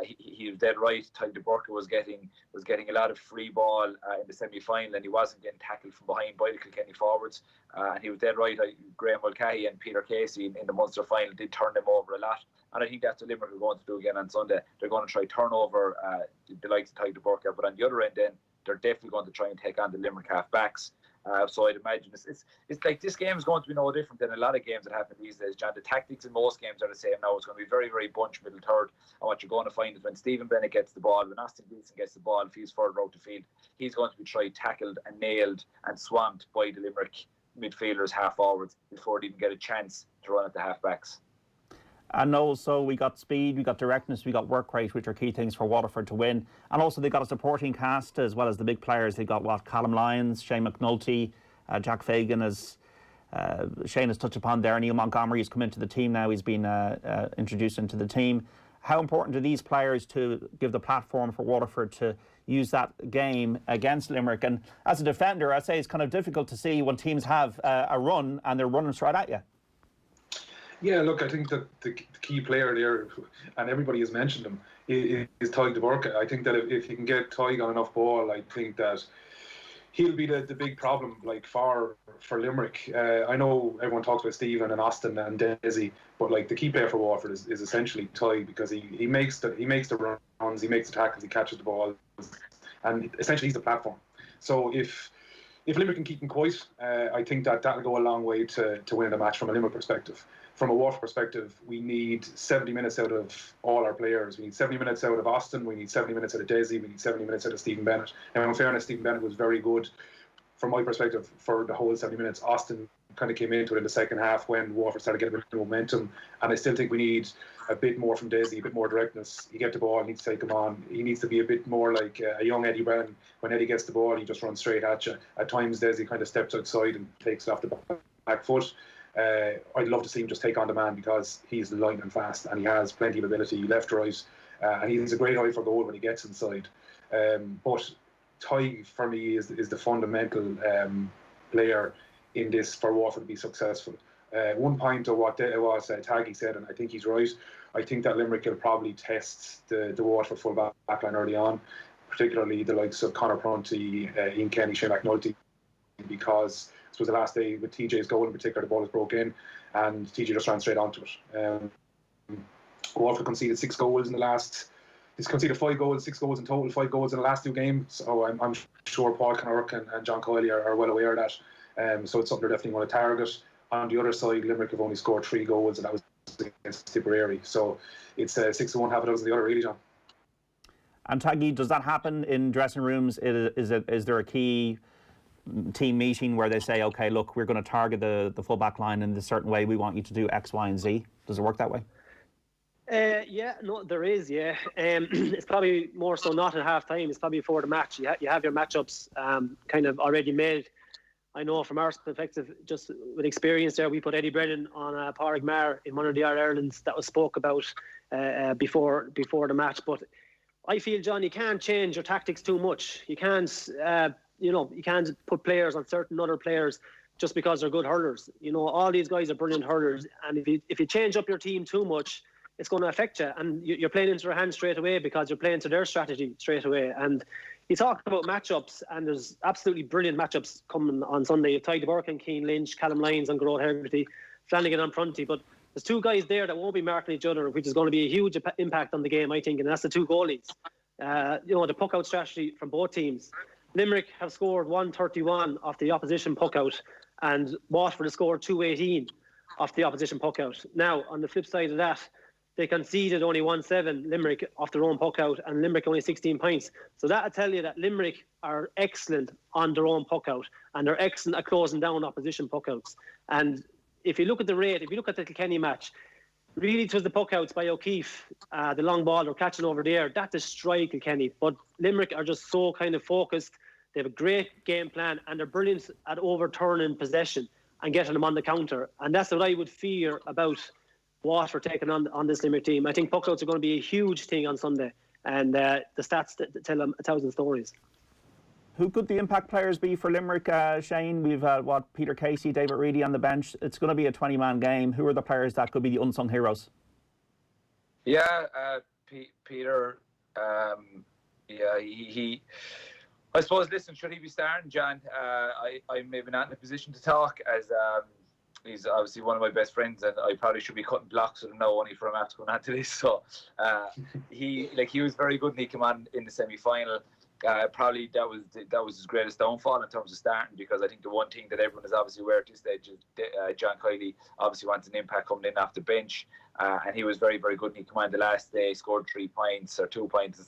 he was dead right. Taggy Fogarty was getting a lot of free ball in the semi-final, and he wasn't getting tackled from behind by the Kilkenny forwards. And he was dead right. Graham Mulcahy and Peter Casey in the Munster final did turn them over a lot. And I think that's what Limerick are going to do again on Sunday. They're going to try turn over the likes of Taggy Fogarty, but on the other end then, they're definitely going to try and take on the Limerick half backs. So I'd imagine it's like this game is going to be no different than a lot of games that happen these days, John. The tactics in most games are the same now. It's going to be very, very bunch middle third. And what you're going to find is when Stephen Bennett gets the ball, when Austin Gleeson gets the ball, if he's further out the field, he's going to be tried, tackled and nailed and swamped by the Limerick midfielders, half forwards, before they even get a chance to run at the half backs. And Noel, so we got speed, we got directness, we got work rate, which are key things for Waterford to win. And also they got a supporting cast as well as the big players. They got Callum Lyons, Shane McNulty, Jack Fagan, as Shane has touched upon there. Neil Montgomery has come into the team now. He's been introduced into the team. How important are these players to give the platform for Waterford to use that game against Limerick? And as a defender, I'd say it's kind of difficult to see when teams have a run and they're running straight at you. Yeah, look, I think that the key player there, and everybody has mentioned him, is Taggy Fogarty. I think that if you can get Taggy on enough ball, I think that he'll be the big problem, like for Limerick. I know everyone talks about Stephen and Austin and Déise, but like the key player for Waterford is essentially Taggy, because he makes the runs, he makes the tackles, he catches the ball, and essentially he's the platform. So if Limerick can keep him quiet, I think that'll go a long way to winning the match from a Limerick perspective. From a Waterford perspective, we need 70 minutes out of all our players. We need 70 minutes out of Austin, we need 70 minutes out of Déise, we need 70 minutes out of Stephen Bennett. And in fairness, Stephen Bennett was very good, from my perspective, for the whole 70 minutes. Austin kind of came into it in the second half when Waterford started getting a bit of momentum. And I still think we need a bit more from Déise, a bit more directness. You get the ball, he needs to take him on. He needs to be a bit more like a young Eddie Brennan. When Eddie gets the ball, he just runs straight at you. At times, Déise kind of steps outside and takes it off the back foot. I'd love to see him just take on the man, because he's light and fast and he has plenty of ability left, right, and he's a great eye for goal when he gets inside. But Taggy, for me, is the fundamental player in this for Waterford to be successful. One point of what Taggy said, and I think he's right, I think that Limerick will probably test the Waterford full backline early on, particularly the likes of Conor Prunty, Ian Kenny, Shane McNulty, because this was the last day with TJ's goal in particular. The ball was broke in and TJ just ran straight onto it. Waterford conceded 6 goals in the last. He's conceded 5 goals, 6 goals in total, 5 goals in the last 2 games. So I'm sure Paul Connork and John Coyley are well aware of that. So it's something they're definitely going to target. On the other side, Limerick have only scored 3 goals, and that was against Tipperary. So it's 6-1, half a dozen the other, really, John. And Taggy, does that happen in dressing rooms? Is there a key team meeting where they say, okay, look, we're going to target the full back line in a certain way, we want you to do X, Y and Z? Does it work that way? Yeah, no, there is, yeah. It's probably more so not at half time, it's probably before the match. You have your matchups kind of already made. I know from our perspective, just with experience there, we put Eddie Brennan on Pádraig Maher in one of the All-Irelands that was spoke about before the match. But I feel, John, you can't change your tactics too much. You can't you can't put players on certain other players just because they're good hurlers. You know, all these guys are brilliant hurlers, and if you change up your team too much, it's going to affect you, and you're playing into their hands straight away because you're playing to their strategy straight away. And you talk about matchups, and there's absolutely brilliant matchups coming on Sunday. Taggy Fogarty and Keane Lynch, Callum Lyons and Grode Hegarty, Flanagan and Prunty. But there's 2 guys there that won't be marking each other, which is going to be a huge impact on the game, I think, and that's the 2 goalies. The puck-out strategy from both teams. Limerick have scored 131 off the opposition puck-out, and Waterford have scored 218 off the opposition puck-out. Now, on the flip side of that, they conceded only 1-7, Limerick, off their own puck-out, and Limerick only 16 points. So that'll tell you that Limerick are excellent on their own puck-out, and they're excellent at closing down opposition puck-outs. And if you look at the rate, if you look at the Kilkenny match, really it was the puck-outs by O'Keefe, the long ball they're catching over there, that destroyed Kilkenny. But Limerick are just so kind of focused. They have a great game plan, and they're brilliant at overturning possession and getting them on the counter. And that's what I would fear about Waterford taking on this Limerick team. I think puckouts are going to be a huge thing on Sunday, and the stats tell them 1,000 stories. Who could the impact players be for Limerick, Shane? We've Peter Casey, David Reedy on the bench. It's going to be a 20-man game. Who are the players that could be the unsung heroes? Yeah, Peter. He. I suppose. Listen, should he be starting, John? I'm maybe not in a position to talk, as he's obviously one of my best friends, and I probably should be cutting blocks with him now, only for him after going on to this. So he was very good, and he came on in the semi-final. Probably that was his greatest downfall in terms of starting, because I think the one thing that everyone is obviously aware at this stage is John Kiley obviously wants an impact coming in off the bench, and he was very, very good. And he came on the last day, scored 3 points or 2 points, and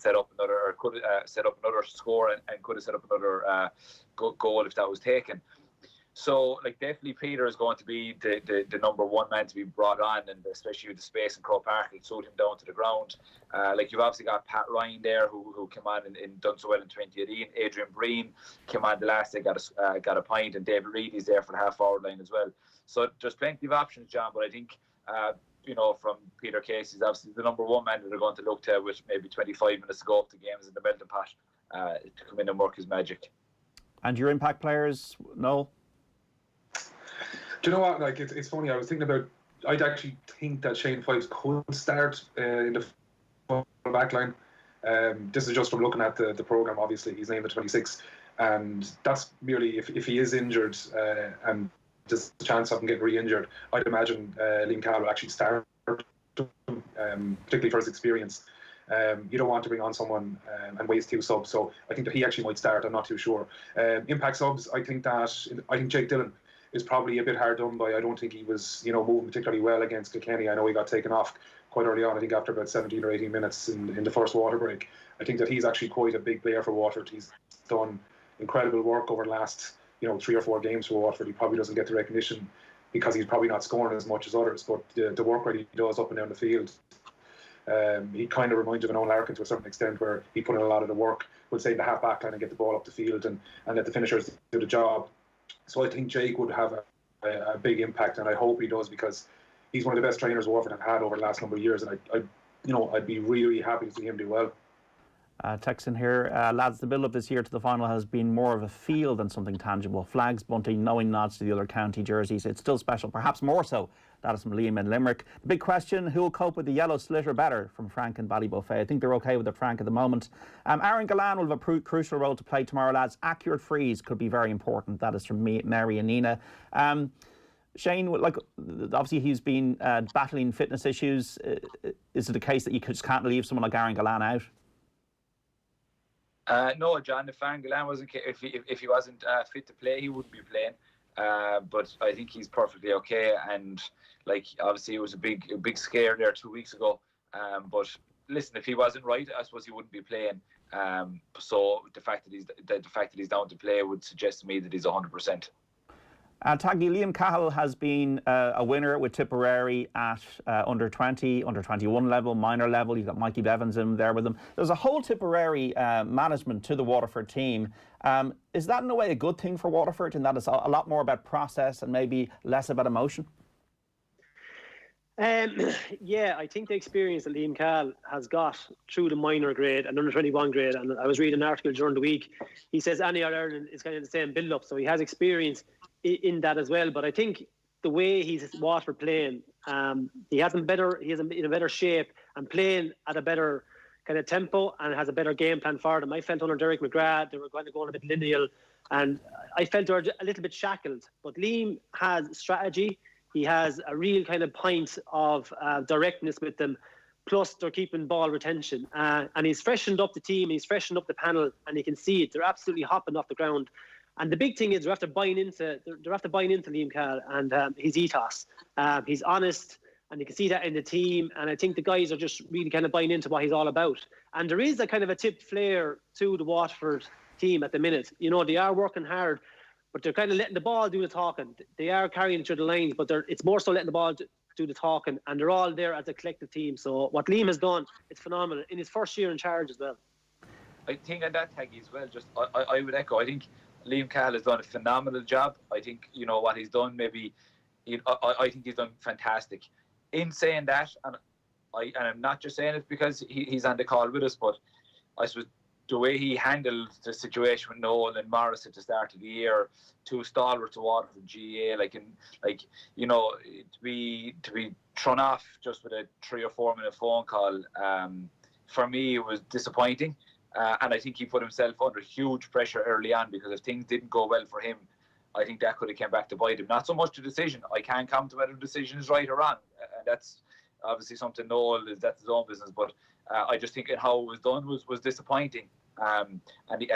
could set up another score, and could have set up another goal if that was taken. So, definitely Peter is going to be the number one man to be brought on, and especially with the space in Croke Park, it'll suit him down to the ground. You've obviously got Pat Ryan there, who came on and done so well in 2018. Adrian Breen came on the last day, got a point, and David Reedy's there for the half-forward line as well. So there's plenty of options, John, but I think, from Peter Casey's obviously the number one man that they're going to look to, with maybe 25 minutes to go up the games in the melting pot, to come in and work his magic. And your impact players, Noel? Do you know what? It's funny. I was thinking about. I'd actually think that Shane Fives could start in the back line. This is just from looking at the programme. Obviously, he's named at 26, and that's merely if he is injured and there's a chance of him getting re-injured. I'd imagine Liam Cahill will actually start, particularly for his experience. You don't want to bring on someone and waste 2 subs, so I think that he actually might start. I'm not too sure. Impact subs. I think Jake Dillon is probably a bit hard done by. I don't think he was, moving particularly well against Kilkenny. I know he got taken off quite early on, I think after about 17 or 18 minutes in the first water break. I think that he's actually quite a big player for Waterford. He's done incredible work over the last, 3 or 4 games for Waterford. He probably doesn't get the recognition because he's probably not scoring as much as others, but the work that he does up and down the field, he kind of reminds of an Owen Larkin to a certain extent, where he put in a lot of the work, would say the half back line and get the ball up the field and let the finishers do the job. So I think Jake would have a big impact, and I hope he does, because he's one of the best trainers Waterford have had over the last number of years, and I'd be really, really happy to see him do well. Text in here, lads, the build-up this year to the final has been more of a feel than something tangible. Flags, bunting, knowing nods to the other county jerseys. It's still special, perhaps more so. That is from Liam in Limerick. The big question, who will cope with the yellow slitter better, from Frank and Ballybuffet? I think they're okay with it, Frank, at the moment. Aaron Gallan will have a crucial role to play tomorrow, lads. Accurate frees could be very important. That is from Mary and Nina. Shane, obviously he's been battling fitness issues. Is it the case that you just can't leave someone like Aaron Gallan out? No, John. If Aaron Gallan wasn't, if he wasn't fit to play, he wouldn't be playing. But I think he's perfectly okay. And obviously, it was a big scare there 2 weeks ago. But listen, if he wasn't right, I suppose he wouldn't be playing. So the fact that he's down to play would suggest to me that he's 100%. Taggy, Liam Cahill has been a winner with Tipperary at under 20, under 21 level, minor level. You've got Mikey Bevins in there with him. There's a whole Tipperary management to the Waterford team. Is that in a way a good thing for Waterford, in that it's a lot more about process and maybe less about emotion? Yeah, I think the experience that Liam Cahill has got through the minor grade and under 21 grade, and I was reading an article during the week, he says any other Ireland is kind of the same build-up, so he has experience in that as well. But I think the way he's Waterford playing, he is in a better shape and playing at a better kind of tempo and has a better game plan for them. I felt under Derek McGrath they were going to go on a bit lineal, and I felt they were a little bit shackled. But Liam has strategy. He has a real kind of point of directness with them. Plus, they're keeping ball retention. And he's freshened up the team, he's freshened up the panel, and you can see it. They're absolutely hopping off the ground. And the big thing is they're after buying into Liam Cahill and his ethos. He's honest, and you can see that in the team. And I think the guys are just really kind of buying into what he's all about. And there is a kind of a tip flair to the Waterford team at the minute. They are working hard, but they're kind of letting the ball do the talking. They are carrying it through the lines, but it's more so letting the ball do the talking, and they're all there as a collective team. So what Liam has done, it's phenomenal in his first year in charge as well. I think on that, Taggy, as well, just I would echo, I think Liam Cahill has done a phenomenal job. I think, what he's done, maybe, I think he's done fantastic. In saying that, and I'm not just saying it because he's on the call with us, but I suppose the way he handled the situation with Noel and Morris at the start of the year, two stalwarts of Waterford GA, to be thrown off just with a 3 or 4 minute phone call, for me it was disappointing, and I think he put himself under huge pressure early on, because if things didn't go well for him, I think that could have come back to bite him. Not so much the decision. I can't comment whether the decision is right or wrong, and that's obviously something that's his own business, but I just think how it was done was disappointing. And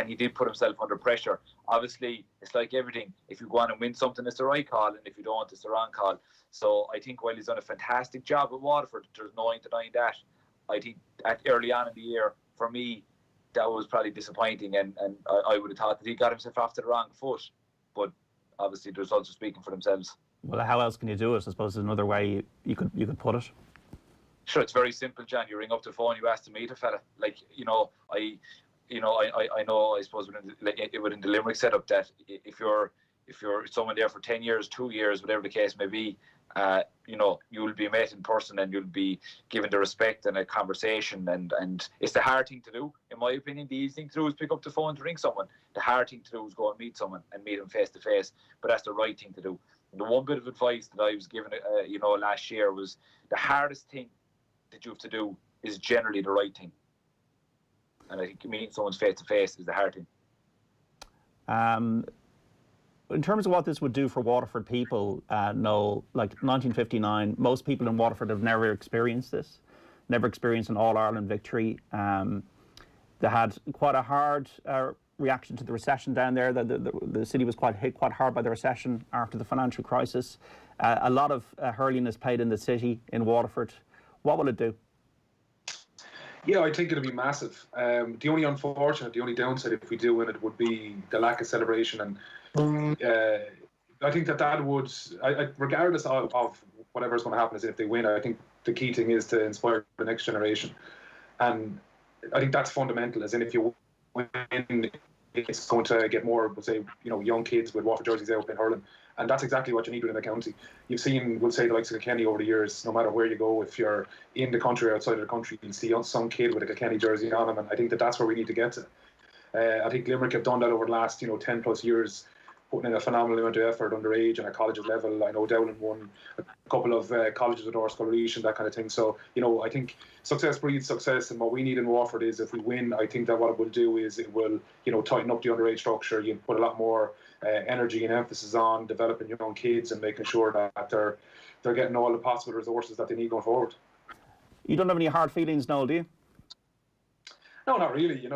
he did put himself under pressure. Obviously, it's like everything. If you go on and win something, it's the right call, and if you don't, it's the wrong call. So I think while he's done a fantastic job at Waterford, there's no denying that. I think early on in the year, for me, that was probably disappointing, and I would have thought that he got himself off to the wrong foot. But obviously, the results are speaking for themselves. Well, how else can you do it? I suppose there's another way you could put it. Sure, it's very simple, John. You ring up the phone, you ask to meet a fella. I know, I suppose within the Limerick setup, that if you're someone there for 10 years, 2 years, whatever the case may be, you will be met in person and you'll be given the respect and a conversation, and it's the hard thing to do. In my opinion, the easy thing to do is pick up the phone to ring someone. The hard thing to do is go and meet someone and meet them face to face, but that's the right thing to do. And the one bit of advice that I was given, last year was the hardest thing that you have to do is generally the right thing. And I think meeting someone's face to face is the hard thing. In terms of what this would do for Waterford people, Noel, like 1959, most people in Waterford have never experienced this, never experienced an All-Ireland victory. They had quite a hard reaction to the recession down there. The city was hit quite hard by the recession after the financial crisis. A lot of hurling is played in the city, in Waterford. What will it do? Yeah, I think it'll be massive. The only downside if we do win it would be the lack of celebration, and I think that would, regardless of whatever's going to happen, is if they win, I think the key thing is to inspire the next generation, and I think that's fundamental. As in, if you win, it's going to get more, say, young kids with Waterford jerseys out in hurling, and that's exactly what you need within the county. You've seen, we'll say, the likes of Kilkenny over the years. No matter where you go, if you're in the country or outside of the country, you'll see some kid with a Kilkenny jersey on him, and I think that's where we need to get to. I think Limerick have done that over the last 10 plus years, putting in a phenomenal amount of effort underage and at colleges level. I know Dowling won a couple of colleges with Orskell Reach and that kind of thing. So, I think success breeds success, and what we need in Waterford is, if we win, I think that what it will do is it will, tighten up the underage structure. You put a lot more energy and emphasis on developing young kids and making sure that they're getting all the possible resources that they need going forward. You don't have any hard feelings, Noel, do you? No, not really.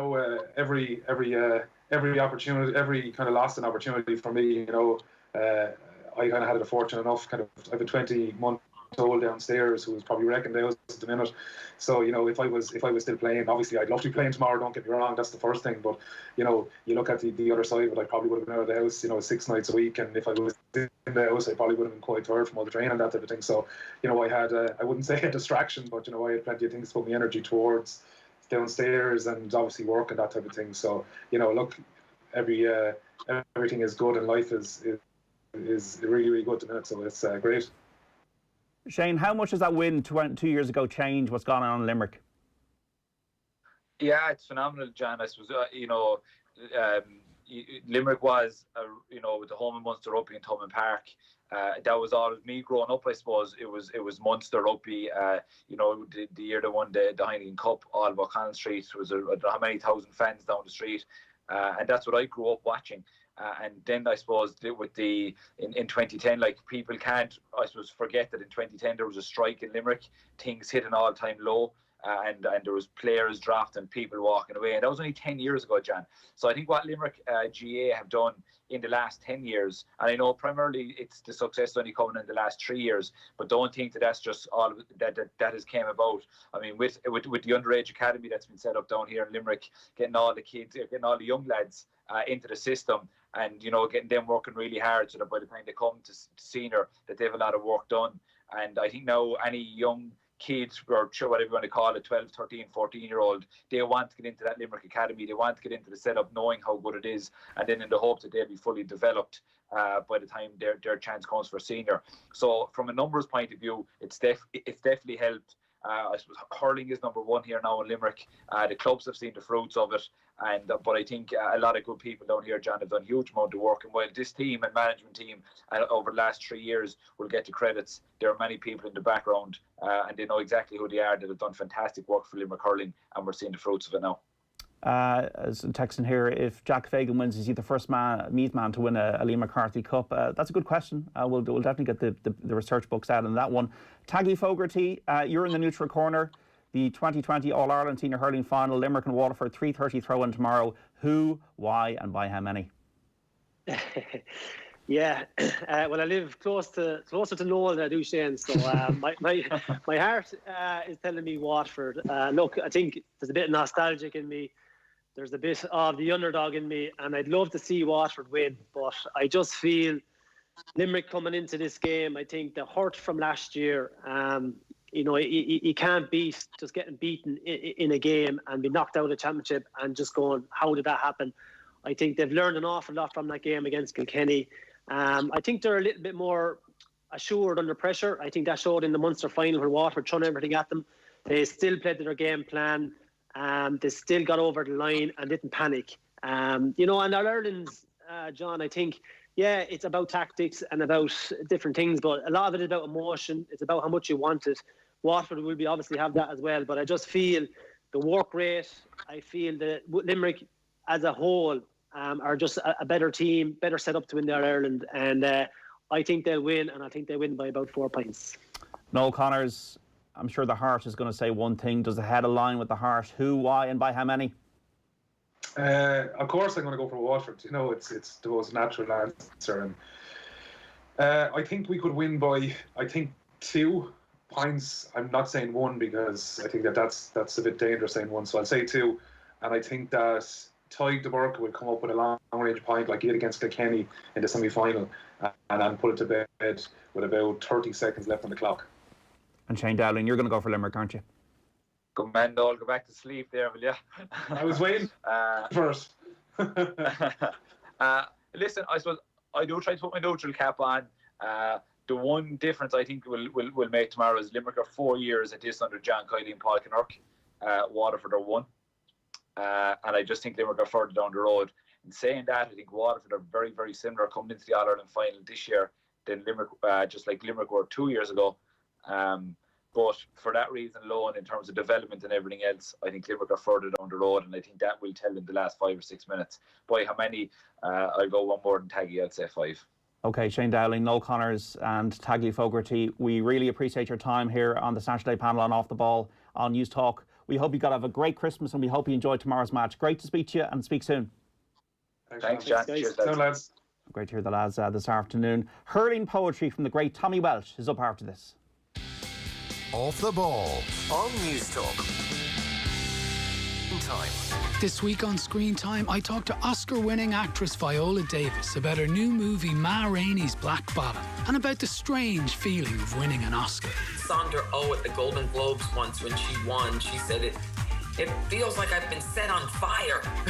Every opportunity, every kind of lost an opportunity for me. I kind of had it fortunate enough. I have a 20-month-old downstairs who was probably wrecking the house at the minute. So if I was still playing, obviously I'd love to be playing tomorrow. Don't get me wrong, that's the first thing. But you look at the other side of it, I probably would have been out of the house 6 nights a week, and if I was in the house, I probably would have been quite tired from all the training and that type of thing. So I had I wouldn't say a distraction, but I had plenty of things to put my energy towards downstairs, and obviously work and that type of thing. So look, everything is good, and life is really, really good at the minute, so it's great. Shane, how much does that win 2 years ago change what's gone on in Limerick? Yeah, it's phenomenal, John. I suppose Limerick was with the home in Munster Rugby in Tubman Park. That was all of me growing up. I suppose it was Munster Rugby. The year they won the Heineken Cup, all about Conn Street, was how many thousand fans down the street, and that's what I grew up watching. And then I suppose in 2010, like, people can't, I suppose, forget that in 2010 there was a strike in Limerick. Things hit an all-time low. And there was players dropped and people walking away, and that was only 10 years ago, John. So I think what Limerick GA have done in the last 10 years, and I know primarily it's the success only coming in the last 3 years, but don't think that's just all that has came about. I mean, with the underage academy that's been set up down here in Limerick, getting all the kids, getting all the young lads into the system, and getting them working really hard, so that by the time they come to senior, that they have a lot of work done. And I think now any young kids, or whatever you want to call it, 12, 13, 14-year-old, they want to get into that Limerick Academy. They want to get into the setup knowing how good it is, and then in the hope that they'll be fully developed by the time their chance comes for senior. So from a numbers point of view, it's definitely helped. I suppose hurling is number one here now in Limerick. The clubs have seen the fruits of it, but I think a lot of good people down here, John, have done a huge amount of work. And while this team and management team over the last 3 years will get the credits, there are many people in the background, and they know exactly who they are, that have done fantastic work for Limerick hurling, and we're seeing the fruits of it now. As texting here, if Jack Fagan wins, is he the first Meath man to win a Liam McCarthy Cup? That's a good question. We'll definitely get the research books out on that one. Taggy Fogarty, you're in the neutral corner. The 2020 All-Ireland Senior Hurling Final, Limerick and Waterford, 3:30 throw-in tomorrow. Who, why and by how many? Yeah, well, I live closer to Noel than I do Shane, so my heart is telling me Waterford. Look, I think there's a bit nostalgic in me. There's a bit of the underdog in me, and I'd love to see Waterford win, but I just feel Limerick coming into this game, I think the hurt from last year, you can't beat just getting beaten in a game and be knocked out of the championship and just going, how did that happen? I think they've learned an awful lot from that game against Kilkenny. I think they're a little bit more assured under pressure. I think that showed in the Munster final where Waterford threw everything at them. They still played to their game plan. They still got over the line and didn't panic. And Ireland's, John, I think, yeah, it's about tactics and about different things, but a lot of it is about emotion. It's about how much you want it. Waterford will obviously have that as well, but I just feel the work rate, I feel that Limerick as a whole are just a better team, better set up to win the All-Ireland, and I think they'll win, and I think they win by about 4 points. Noel Connors, I'm sure the heart is going to say one thing. Does the head align with the heart? Who, why, and by how many? Of course, I'm going to go for Waterford. It's the most natural answer, and I think we could win by 2 points. I'm not saying 1 because I think that's a bit dangerous saying 1. So I'll say 2, and I think that Tadhg de Burke will come up with a long-range point like he did against Kilkenny in the semi-final, and put it to bed with about 30 seconds left on the clock. And Shane Dowling, you're going to go for Limerick, aren't you? Good man, Noel. Go back to sleep there, will you? I was waiting first. Listen, I suppose I do try to put my neutral cap on. The one difference I think will make tomorrow is Limerick are 4 years at this under John Kiley and Paul Kinnerk. Waterford are 1. And I just think Limerick are further down the road. In saying that, I think Waterford are very, very similar coming into the All-Ireland final this year than Limerick, just like Limerick were 2 years ago. But for that reason alone, in terms of development and everything else, I think Limerick are further down the road, and I think that will tell in the last 5 or 6 minutes. By how many, I'll go one more than Taggy, I'll say 5. OK, Shane Dowling, Noel Connors and Taggy Fogarty, we really appreciate your time here on the Saturday panel on Off the Ball on News Talk. We hope you got to have a great Christmas, and we hope you enjoy tomorrow's match. Great to speak to you, and speak soon. Thanks, John. Cheers, lads. Great to hear the lads this afternoon. Hurling poetry from the great Tommy Welch is up after this. Off the Ball on News Talk. Time. This week on Screen Time, I talked to Oscar-winning actress Viola Davis about her new movie Ma Rainey's Black Bottom and about the strange feeling of winning an Oscar. Sandra Oh at the Golden Globes once when she won, she said it feels like I've been set on fire.